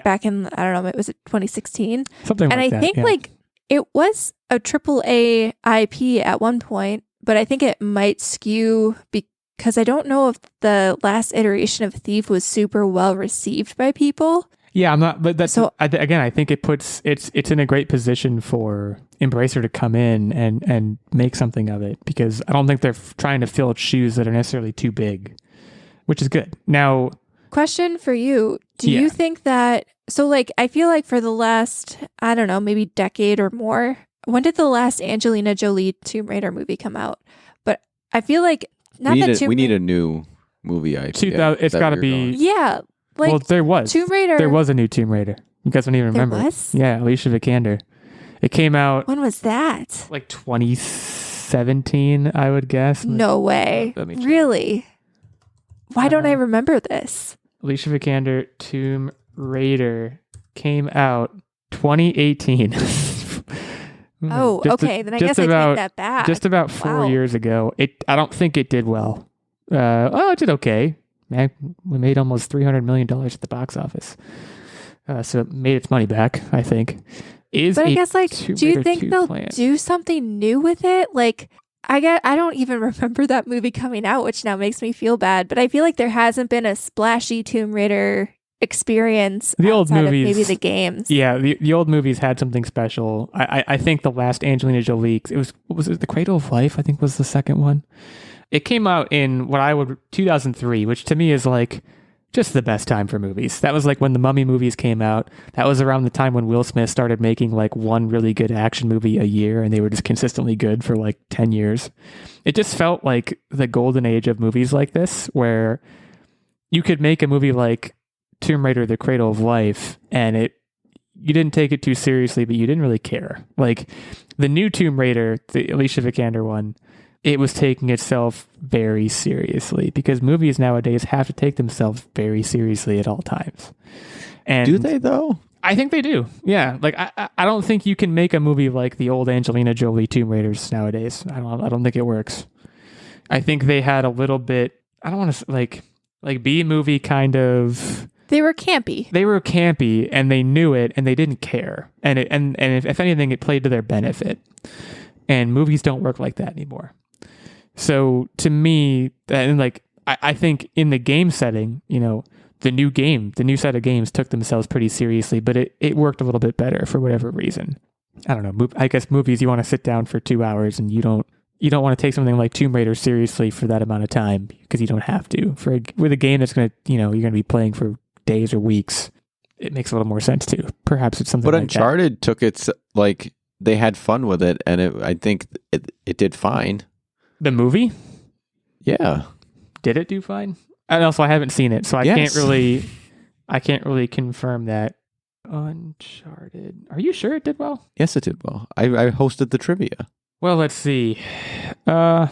back in, I don't know, it was 2016. Something like that. And I think like it was a AAA IP at one point, but I think it might skew because I don't know if the last iteration of Thief was super well received by people. Yeah, I'm not. But that's So- again, I think it's in a great position for Embracer to come in and make something of it, because I don't think they're trying to fill shoes that are necessarily too big, which is good. Now, Question for you. Do Yeah. you think that, so like, I feel like for the last, I don't know, maybe decade or more, when did the last Angelina Jolie Tomb Raider movie come out? But I feel like, not that Tomb we need a new movie IP. 2000 it's that got to we're be. going. Yeah, like Well, there was Tomb Raider. There was a new Tomb Raider. You guys don't even There remember. was? Yeah, Alicia Vikander. It came out When was that? like 2017, I would guess. No way. Let me check. Really? Why don't I remember this? Alicia Vikander Tomb Raider came out 2018. Oh, Just okay. Then I just guess I about- take that back. Just about 4 Wow. years ago. I don't think it did well. It did okay. Man, we made almost $300 million at the box office. So it made its money back, I think. But I guess, like, Tomb do you Raider think 2 they'll planned? do something new with it? Like, I don't even remember that movie coming out, which now makes me feel bad. But I feel like there hasn't been a splashy Tomb Raider experience The old outside of movies- maybe the games. Yeah, the old movies had something special. I think the last Angelina Jolie, what was it, The Cradle of Life, I think was the second one. It came out in 2003, which to me is like just the best time for movies. That was like when the Mummy movies came out. That was around the time when Will Smith started making like one really good action movie a year, and they were just consistently good for like 10 years. It just felt like the golden age of movies like this, where you could make a movie like Tomb Raider: The Cradle of Life, and you didn't take it too seriously, but you didn't really care. Like the new Tomb Raider, the Alicia Vikander one, it was taking itself very seriously, because movies nowadays have to take themselves very seriously at all times. And Do they though? I think they do. Yeah. Like I don't think you can make a movie like the old Angelina Jolie Tomb Raiders nowadays. I don't think it works. I think they had a little bit, I don't want to like B-movie kind of. They were campy. They were campy, and they knew it, and they didn't care. And if anything, it played to their benefit. And movies don't work like that anymore. So to me, and like I think in the game setting, the new set of games took themselves pretty seriously, but it worked a little bit better for whatever reason. I don't know. I guess movies, you want to sit down for 2 hours, and you don't want to take something like Tomb Raider seriously for that amount of time, because you don't have to. With a game that's gonna, you're gonna be playing for days or weeks, it makes a little more sense too. Perhaps it's something. But like Uncharted took its, like, they had fun with it, and I think it did fine. The movie, Yeah. did it do fine? And also, I haven't seen it, so I Yes. can't really confirm that. Uncharted. Are you sure it did well? Yes, it did well. I hosted the trivia. Well, let's see. Come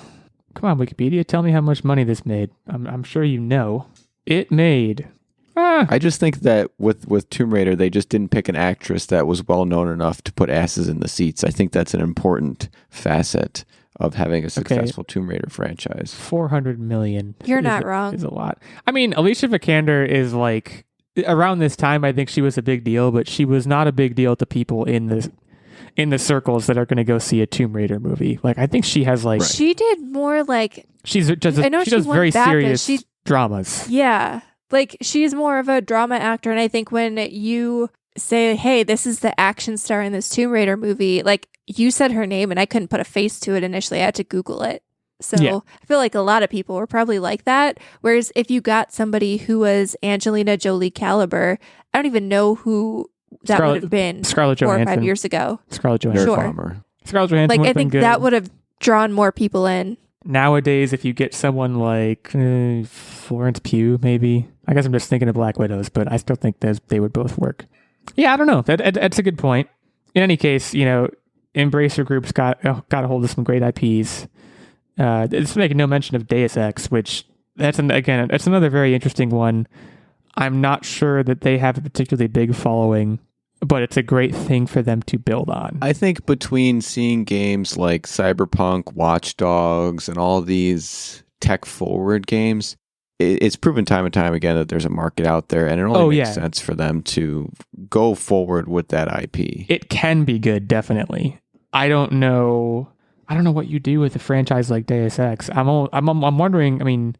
on, Wikipedia, tell me how much money this made. I'm sure you know. It made. I just think that with Tomb Raider, they just didn't pick an actress that was well known enough to put asses in the seats. I think that's an important facet of having a successful Tomb Raider franchise. 400 million. You're not wrong. Is a lot. I mean, Alicia Vikander is like, around this time, I think she was a big deal, but she was not a big deal to people in the circles that are going to go see a Tomb Raider movie. Like, I think she has like She did more like, she does won very BAFTA. serious dramas. yeah, like she's more of a drama actor. And I think when you say, hey, this is the action star in this Tomb Raider movie, like you said her name and I couldn't put a face to it initially. I had to Google it. So Yeah. I feel like a lot of people were probably like that. Whereas if you got somebody who was Angelina Jolie caliber, I don't even know who that would have been Scarlett 4 or 5 Johansson. years ago. Scarlett Johansson. Sure. Nerdbomber. Scarlett Johansson Like would I have been think good. that would have drawn more people in. Nowadays, if you get someone like Florence Pugh, maybe. I guess I'm just thinking of Black Widows, but I still think they would both work. Yeah, I don't know. That's a good point. In any case, Embracer Group's got a hold of some great IPs. It's making no mention of Deus Ex, which that's another very interesting one. I'm not sure that they have a particularly big following, but it's a great thing for them to build on. I think between seeing games like Cyberpunk, Watch Dogs, and all these tech-forward games, it's proven time and time again that there's a market out there, and it only makes sense for them to go forward with that IP. It can be good, definitely. I don't know what you do with a franchise like Deus Ex. I'm wondering. I mean,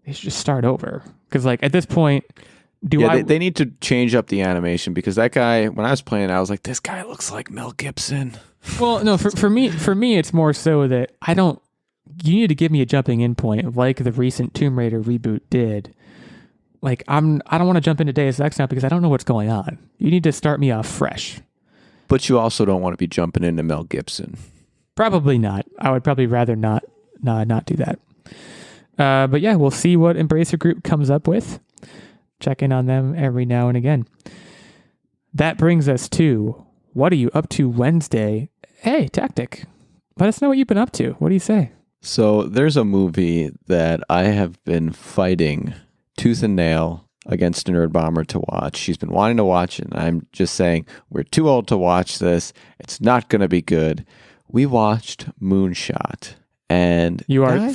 they should just start over, because like at this point, They need to change up the animation because that guy, when I was playing, I was like, this guy looks like Mel Gibson. Well, no, for me, it's more so that you need to give me a jumping in point like the recent Tomb Raider reboot did. Like, I don't want to jump into Deus Ex now because I don't know what's going on. You need to start me off fresh. But you also don't want to be jumping into Mel Gibson. Probably not. I would probably rather not do that. But yeah, we'll see what Embracer Group comes up with. Check in on them every now and again. That brings us to, what are you up to Wednesday? Hey, Techtic, let us know what you've been up to. What do you say? So there's a movie that I have been fighting tooth and nail against a Nerdbomber to watch. She's been wanting to watch it, and I'm just saying, we're too old to watch this. It's not going to be good. We watched Moonshot. And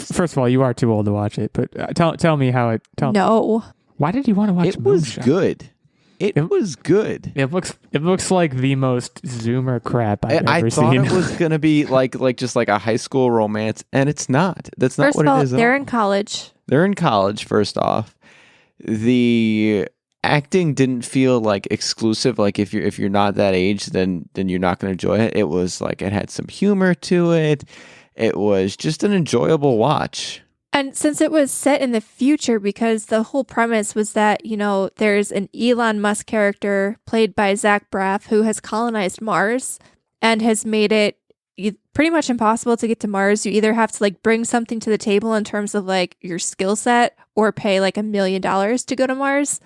first of all, you are too old to watch it, but tell me how it... No. Why did you want to watch it? Was Moonshot? Good. It was good. It looks like the most Zoomer crap I've ever seen. I thought it was gonna be like just like a high school romance, and it's not. That's not what it is. They're in college. They're in college. First off, the acting didn't feel like exclusive. Like if you're not that age, then you're not gonna enjoy it. It was like it had some humor to it. It was just an enjoyable watch. And since it was set in the future, because the whole premise was that, there's an Elon Musk character played by Zach Braff who has colonized Mars and has made it pretty much impossible to get to Mars. You either have to like bring something to the table in terms of like your skill set or pay like $1 million to go to Mars.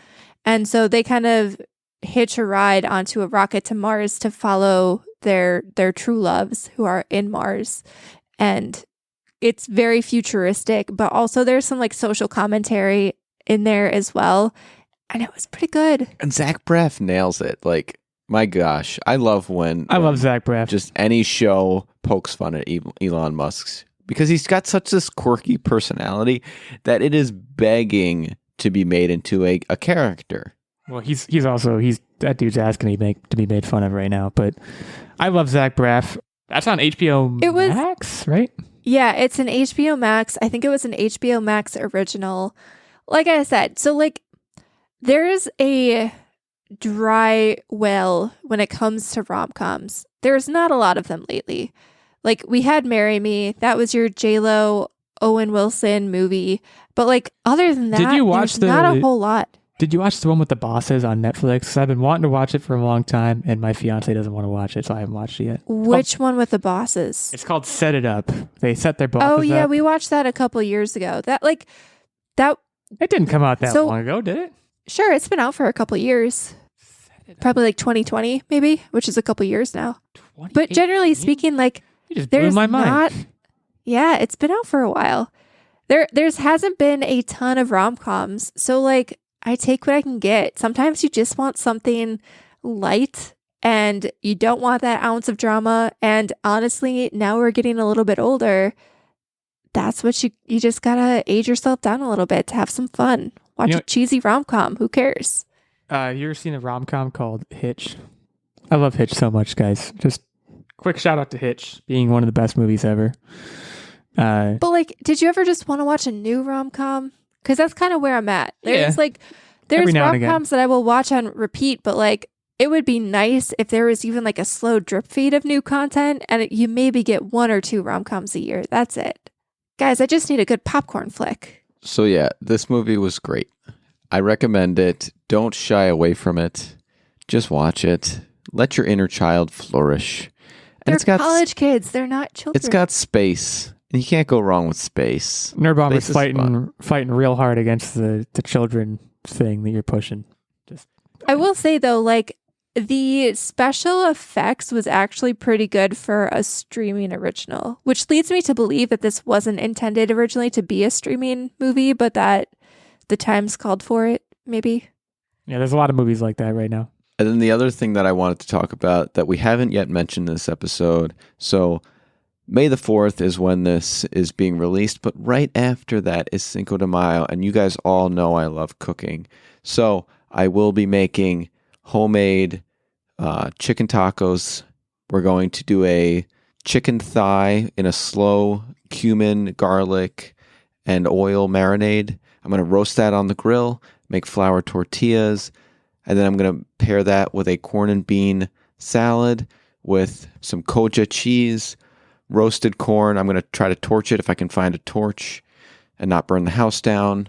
And so they kind of hitch a ride onto a rocket to Mars to follow their true loves who are in Mars. And it's very futuristic, but also there's some like social commentary in there as well. And it was pretty good. And Zach Braff nails it. Like, my gosh, I love Zach Braff. Just any show pokes fun at Elon Musk's, because he's got such this quirky personality that it is begging to be made into a character. Well, he's that dude's asking to be made fun of right now. But I love Zach Braff. That's on HBO Max, right? Yeah, it's an HBO Max. I think it was an HBO Max original. Like I said, so like there's a dry well when it comes to rom-coms. There's not a lot of them lately. Like we had Marry Me. That was your J-Lo, Owen Wilson movie. But like other than that, there's not a whole lot. Did you watch the one with the bosses on Netflix? 'Cause I've been wanting to watch it for a long time, and my fiance doesn't want to watch it, so I haven't watched it yet. Which one with the bosses? It's called Set It Up. They set their bosses up. Oh yeah, we watched that a couple years ago. That it didn't come out that long ago, did it? Sure, it's been out for a couple years. Probably like 2020, maybe, which is a couple years now. But generally speaking, like you just blew my mind. Yeah, it's been out for a while. There's hasn't been a ton of rom-coms, so like I take what I can get. Sometimes you just want something light and you don't want that ounce of drama. And honestly, now we're getting a little bit older. That's what you just gotta age yourself down a little bit to have some fun. Watch a cheesy rom-com. Who cares? You ever seen a rom-com called Hitch? I love Hitch so much, guys. Just quick shout out to Hitch being one of the best movies ever. But like, did you ever just want to watch a new rom-com? Because that's kind of where I'm at. There's rom-coms that I will watch on repeat, but like it would be nice if there was even like a slow drip feed of new content, and you maybe get 1 or 2 rom-coms a year. That's it. Guys, I just need a good popcorn flick. So yeah, this movie was great. I recommend it. Don't shy away from it. Just watch it. Let your inner child flourish. And they're college kids. They're not children. It's got space. And you can't go wrong with space. Nerdbomber's fighting real hard against the children thing that you're pushing. I will say though, like the special effects was actually pretty good for a streaming original, which leads me to believe that this wasn't intended originally to be a streaming movie, but that the times called for it, maybe. Yeah, there's a lot of movies like that right now. And then the other thing that I wanted to talk about that we haven't yet mentioned in this episode, so May the 4th is when this is being released, but right after that is Cinco de Mayo, and you guys all know I love cooking. So I will be making homemade chicken tacos. We're going to do a chicken thigh in a slow cumin, garlic, and oil marinade. I'm going to roast that on the grill, make flour tortillas, and then I'm going to pair that with a corn and bean salad with some koja cheese, roasted corn. I'm going to try to torch it if I can find a torch and not burn the house down.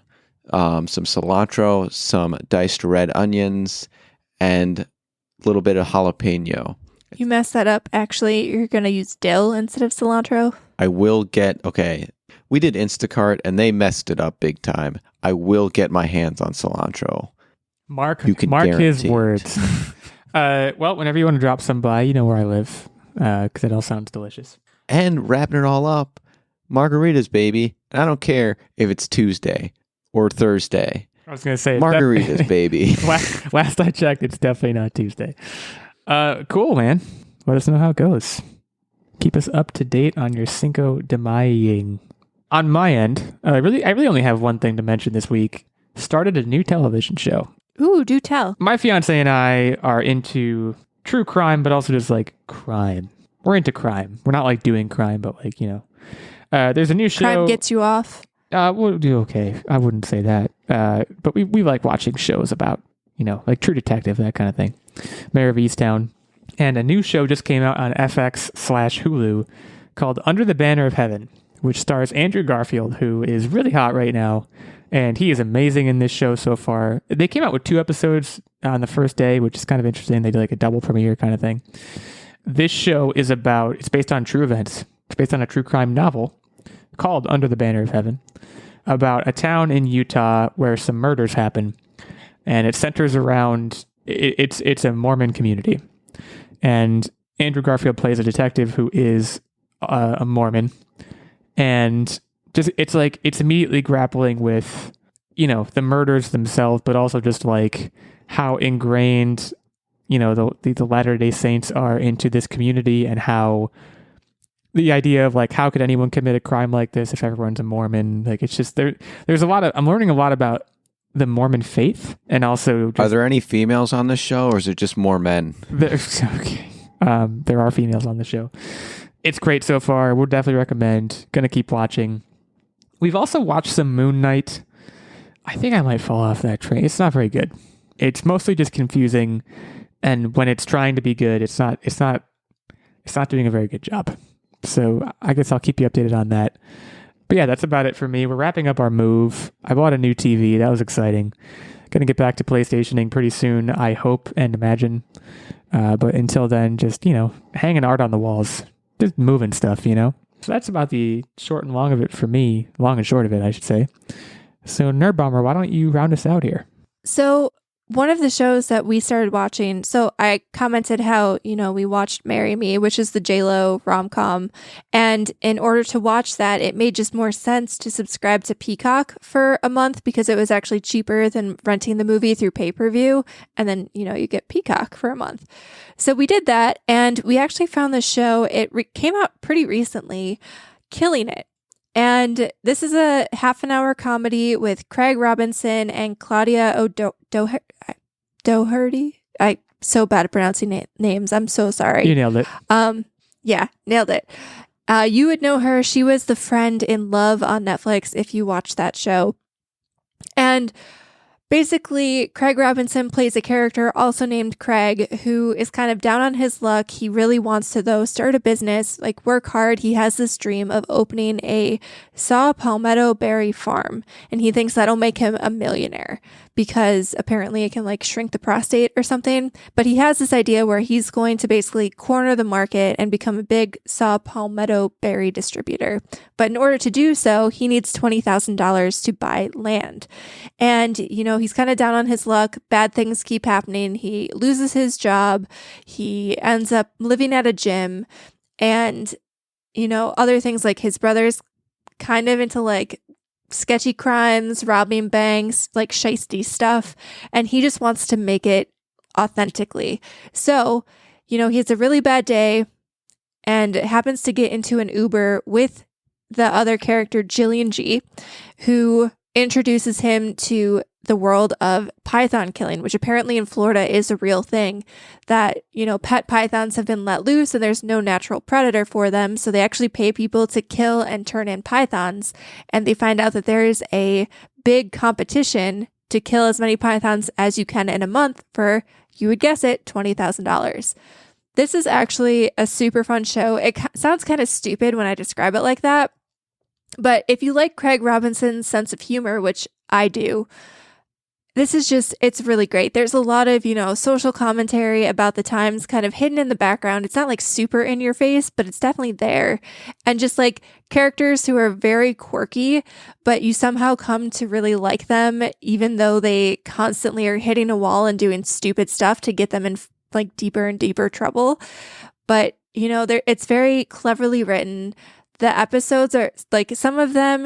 Some cilantro, some diced red onions, and a little bit of jalapeno. You messed that up. Actually, you're going to use dill instead of cilantro. I will okay, we did Instacart and they messed it up big time. I will get my hands on cilantro. Mark You can his guarantee it. words. Well, whenever you want to drop some by, you know where I live, because it all sounds delicious. And wrapping it all up, margaritas, baby. And I don't care if it's Tuesday or Thursday. I was going to say Margaritas, baby. Last I checked, it's definitely not Tuesday. Cool, man. Let us know how it goes. Keep us up to date on your Cinco de Mayo. On my end, I really only have one thing to mention this week. Started a new television show. Ooh, do tell. My fiance and I are into true crime, but also just like crime. We're into crime. We're not like doing crime, but like, there's a new show. Crime gets you off. We'll do okay. I wouldn't say that. But we like watching shows about, like True Detective, that kind of thing. Mayor of Easttown. And a new show just came out on FX/Hulu called Under the Banner of Heaven, which stars Andrew Garfield, who is really hot right now. And he is amazing in this show so far. They came out with 2 episodes on the first day, which is kind of interesting. They did like a double premiere kind of thing. This show is it's based on true events. It's based on a true crime novel called Under the Banner of Heaven about a town in Utah where some murders happen. And it centers around, it's a Mormon community. And Andrew Garfield plays a detective who is a Mormon. And just it's immediately grappling with, the murders themselves, but also just like how ingrained, the Latter-day Saints are into this community, and how the idea of like, how could anyone commit a crime like this if everyone's a Mormon? Like, it's just there's I'm learning a lot about the Mormon faith, and also Are there any females on this show, or is it just more men? Okay. There are females on the show. It's great so far. We'll definitely recommend. Gonna keep watching. We've also watched some Moon Knight. I think I might fall off that train. It's not very good. It's mostly just confusing, and when it's trying to be good, it's not doing a very good job. So I guess I'll keep you updated on that. But yeah, that's about it for me. We're wrapping up our move. I bought a new TV. That was exciting. Gonna get back to PlayStationing pretty soon, I hope and imagine. But until then, just, hanging art on the walls. Just moving stuff, So that's about the short and long of it for me. Long and short of it, I should say. So Nerdbomber, why don't you round us out here? So one of the shows that we started watching, so I commented how, we watched Marry Me, which is the J-Lo rom-com. And in order to watch that, it made just more sense to subscribe to Peacock for a month, because it was actually cheaper than renting the movie through pay-per-view. And then, you get Peacock for a month. So we did that, and we actually found this show. It came out pretty recently, Killing It. And this is a half-an-hour comedy with Craig Robinson and Claudia Doherty. I'm so bad at pronouncing names. I'm so sorry. You nailed it. Yeah, nailed it. You would know her. She was the friend in Love on Netflix if you watch that show. And basically, Craig Robinson plays a character also named Craig, who is kind of down on his luck. He really wants to, though, start a business, like work hard. He has this dream of opening a saw palmetto berry farm, and he thinks that'll make him a millionaire because apparently it can like shrink the prostate or something. But he has this idea where he's going to basically corner the market and become a big saw palmetto berry distributor. But in order to do so, he needs $20,000 to buy land. And, he's kind of down on his luck. Bad things keep happening. He loses his job. He ends up living at a gym. And, other things like his brother's kind of into like sketchy crimes, robbing banks, like shisty stuff. And he just wants to make it authentically. So, he has a really bad day and happens to get into an Uber with the other character, Jillian G, who introduces him to the world of python killing, which apparently in Florida is a real thing, that, pet pythons have been let loose and there's no natural predator for them. So they actually pay people to kill and turn in pythons. And they find out that there is a big competition to kill as many pythons as you can in a month for, you would guess it, $20,000. This is actually a super fun show. It sounds kind of stupid when I describe it like that, but if you like Craig Robinson's sense of humor, which I do, this is just, it's really great. There's a lot of, social commentary about the times kind of hidden in the background. It's not like super in your face, but it's definitely there. And just like characters who are very quirky, but you somehow come to really like them, even though they constantly are hitting a wall and doing stupid stuff to get them in like deeper and deeper trouble. But, it's very cleverly written. The episodes are like, some of them,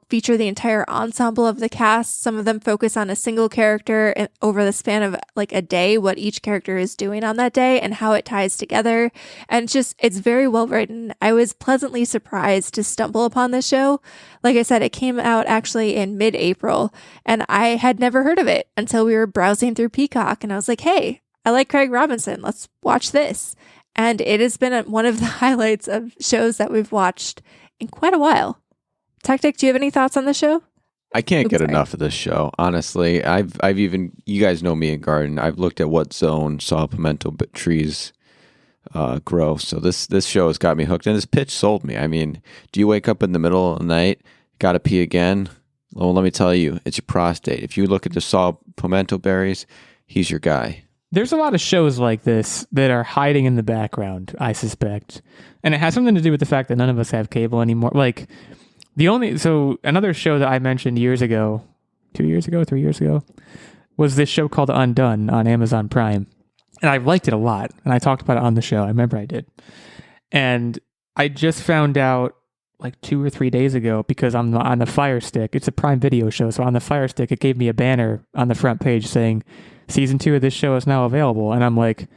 feature the entire ensemble of the cast. Some of them focus on a single character and over the span of like a day, what each character is doing on that day and how it ties together. And it's very well written. I was pleasantly surprised to stumble upon this show. Like I said, it came out actually in mid-April and I had never heard of it until we were browsing through Peacock and I was like, hey, I like Craig Robinson. Let's watch this. And it has been one of the highlights of shows that we've watched in quite a while. Techtic, do you have any thoughts on the show? I can't get enough of this show, honestly. I've even, you guys know me in garden. I've looked at what zone saw pimento trees grow. So this show has got me hooked, and this pitch sold me. I mean, do you wake up in the middle of the night, got to pee again? Well, let me tell you, it's your prostate. If you look at the saw pimento berries, he's your guy. There's a lot of shows like this that are hiding in the background, I suspect. And it has something to do with the fact that none of us have cable anymore. Like, another show that I mentioned 2 years ago, 3 years ago, was this show called Undone on Amazon Prime. And I liked it a lot. And I talked about it on the show. I remember I did. And I just found out like 2 or 3 days ago, because on the Fire Stick, it's a Prime Video show. So on the Fire Stick, it gave me a banner on the front page saying, Season 2 of this show is now available. And I'm like,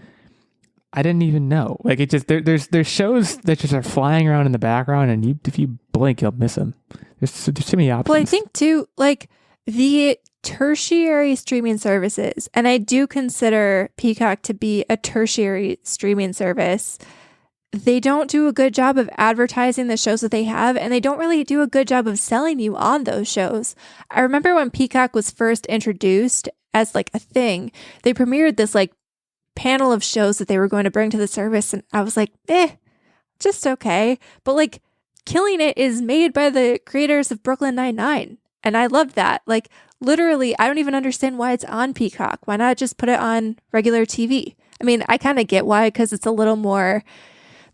I didn't even know. Like, it just, there's shows that just are flying around in the background, and if you blink, you'll miss them. There's too many options. Well, I think too, like the tertiary streaming services, and I do consider Peacock to be a tertiary streaming service, they don't do a good job of advertising the shows that they have, and they don't really do a good job of selling you on those shows. I remember when Peacock was first introduced as like a thing, they premiered this like panel of shows that they were going to bring to the service, and I was like, just okay. But like, Killing It is made by the creators of Brooklyn Nine-Nine, and I love that. Like, literally, I don't even understand why it's on Peacock. Why not just put it on regular TV? I mean, I kind of get why, because it's a little more,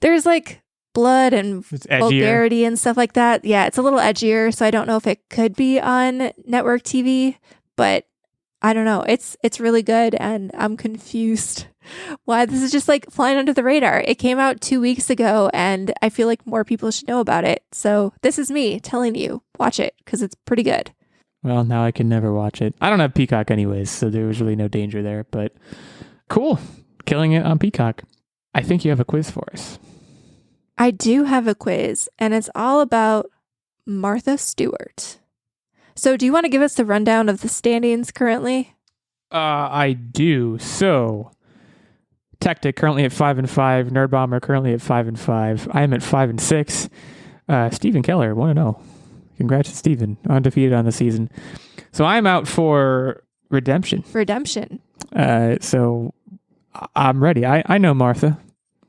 there's like blood and vulgarity and stuff like that. Yeah, it's a little edgier, so I don't know if it could be on network TV, but I don't know. It's really good, and I'm confused why this is just like flying under the radar. It came out 2 weeks ago, and I feel like more people should know about it. So this is me telling you, watch it, because it's pretty good. Well, now I can never watch it. I don't have Peacock anyways, so there was really no danger there. But cool. Killing It on Peacock. I think you have a quiz for us. I do have a quiz, and it's all about Martha Stewart. So do you want to give us the rundown of the standings currently? I do. So, Techtic currently at 5-5. Nerdbomber currently at 5-5. I am at 5-6. Stephen Keller, 1-0. Congrats to Stephen. Undefeated on the season. So I'm out for redemption. So I'm ready. I know Martha.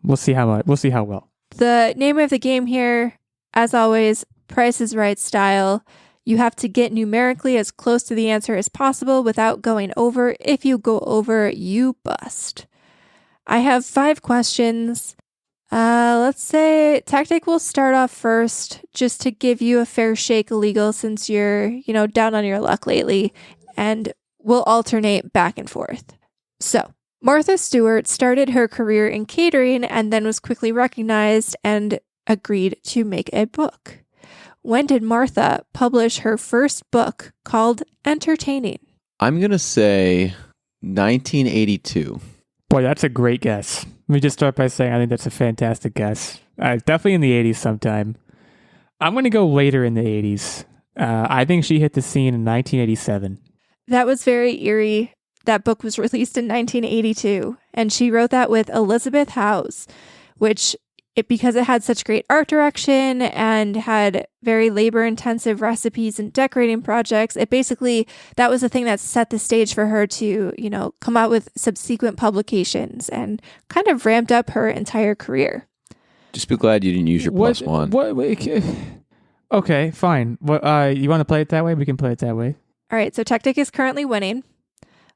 We'll see how well. The name of the game here, as always, Price is Right style. You have to get numerically as close to the answer as possible without going over. If you go over, you bust. I have 5 questions. Let's say Techtic will start off first, just to give you a fair shake, Illeagle, since you're, down on your luck lately, and we'll alternate back and forth. So, Martha Stewart started her career in catering and then was quickly recognized and agreed to make a book. When did Martha publish her first book called Entertaining? I'm going to say 1982. Boy, that's a great guess. Let me just start by saying I think that's a fantastic guess. Definitely in the 80s sometime. I'm going to go later in the 80s. I think she hit the scene in 1987. That was very eerie. That book was released in 1982, and she wrote that with Elizabeth Howes, which because it had such great art direction and had very labor-intensive recipes and decorating projects, that was the thing that set the stage for her to, come out with subsequent publications and kind of ramped up her entire career. Just be glad you didn't use your +1. Okay, fine. You want to play it that way? We can play it that way. All right, so Techtic is currently winning.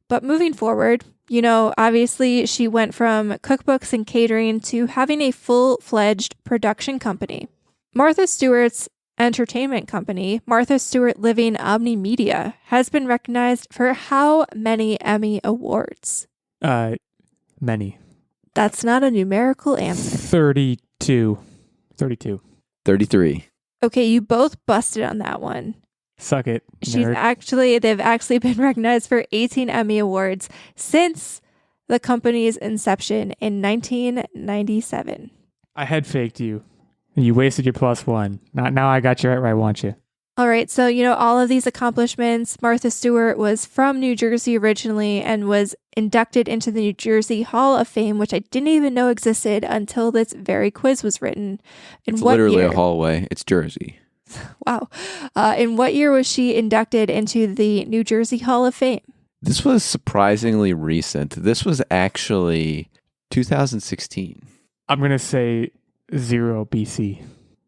But moving forward, obviously she went from cookbooks and catering to having a full-fledged production company. Martha Stewart's entertainment company, Martha Stewart Living Omni Media, has been recognized for how many Emmy Awards? Many. That's not a numerical answer. 32. 33. Okay, you both busted on that one. Suck it, nerd. They've actually been recognized for 18 Emmy Awards since the company's inception in 1997. I head faked you. You wasted your +1. Now I got you right where I want you. All right, so all of these accomplishments, Martha Stewart was from New Jersey originally and was inducted into the New Jersey Hall of Fame, which I didn't even know existed until this very quiz was written. It's literally a hallway. It's Jersey. Wow. In what year was she inducted into the New Jersey Hall of Fame? This was surprisingly recent. This was actually 2016. I'm going to say 0 BC.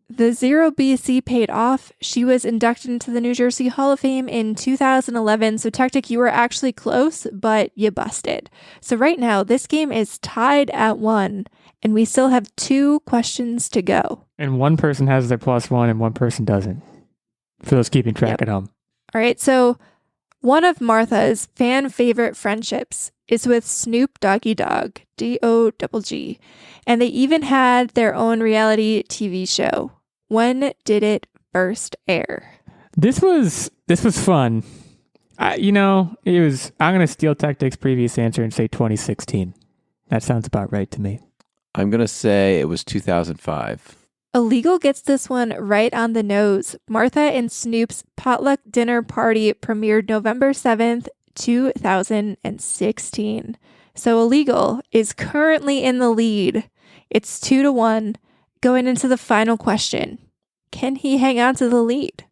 The 0 BC paid off. She was inducted into the New Jersey Hall of Fame in 2011. So Techtic, you were actually close, but you busted. So right now, this game is tied at 1, and we still have 2 questions to go. And one person has their +1 and one person doesn't. For those keeping track at home. All right, so one of Martha's fan favorite friendships is with Snoop Doggy Dogg, D-O-G-G. And they even had their own reality TV show. When did it first air? This was fun. I'm going to steal Techtic's previous answer and say 2016. That sounds about right to me. I'm going to say it was 2005. Illeagle gets this one right on the nose. Martha and Snoop's potluck dinner party premiered November 7th, 2016. So Illeagle is currently in the lead. It's 2-1 going into the final question. Can he hang on to the lead?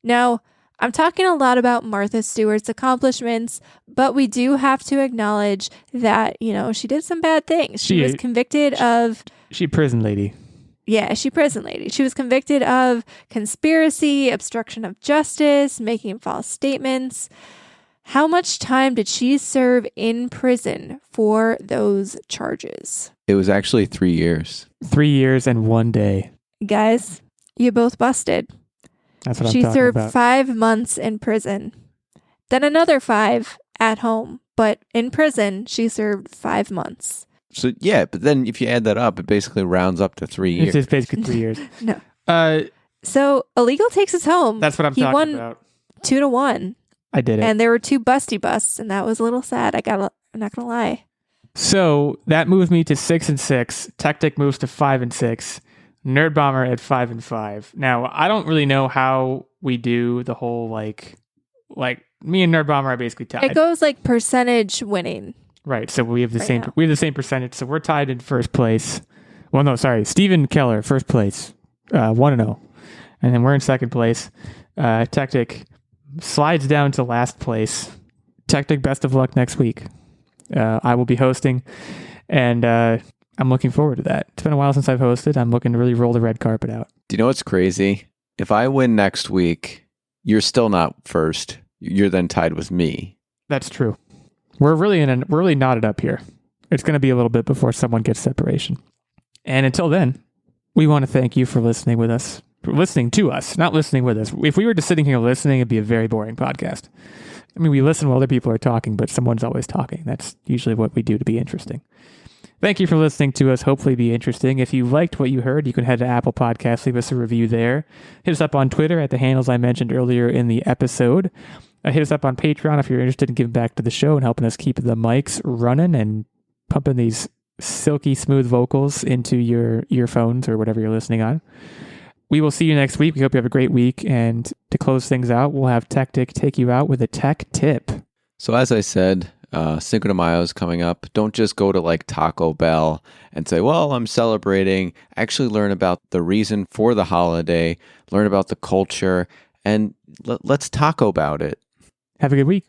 Now, I'm talking a lot about Martha Stewart's accomplishments, but we do have to acknowledge that, she did some bad things. She was convicted of... She prison lady. Yeah, she prison lady. She was convicted of conspiracy, obstruction of justice, making false statements. How much time did she serve in prison for those charges? It was actually 3 years. 3 years and 1 day. Guys, you both busted. That's what she I'm talking served about. 5 months in prison. Then another 5 at home. But in prison, she served 5 months. So, yeah, but then if you add that up, it basically rounds up to 3 years. It's just basically 3 years. No. So, Illeagle takes us home. That's what I'm talking about. He won 2-1. I did it. And there were 2 busty busts, and that was a little sad. I'm not going to lie. So, that moves me to 6-6. Techtic moves to 5-6. Nerdbomber at 5-5. Now, I don't really know how we do the whole, like me and Nerdbomber are basically tied. It goes like percentage winning. Right, so we have the Right same percentage. So we're tied in first place. Well, no, sorry, Stephen Keller, first place, 1-0, and then we're in second place. Techtic slides down to last place. Techtic, best of luck next week. I will be hosting, and I'm looking forward to that. It's been a while since I've hosted. I'm looking to really roll the red carpet out. Do you know what's crazy? If I win next week, you're still not first. You're then tied with me. That's true. We're really knotted up here. It's going to be a little bit before someone gets separation. And until then, we want to thank you for listening with us. For listening to us, not listening with us. If we were just sitting here listening, it'd be a very boring podcast. I mean, we listen while other people are talking, but someone's always talking. That's usually what we do to be interesting. Thank you for listening to us. Hopefully be interesting. If you liked what you heard, you can head to Apple Podcasts, leave us a review there. Hit us up on Twitter at the handles I mentioned earlier in the episode. Hit us up on Patreon if you're interested in giving back to the show and helping us keep the mics running and pumping these silky smooth vocals into your earphones or whatever you're listening on. We will see you next week. We hope you have a great week. And to close things out, we'll have Techtic take you out with a tech tip. So as I said, Cinco de Mayo is coming up. Don't just go to like Taco Bell and say, well, I'm celebrating. Actually learn about the reason for the holiday, learn about the culture, and let's taco about it. Have a good week.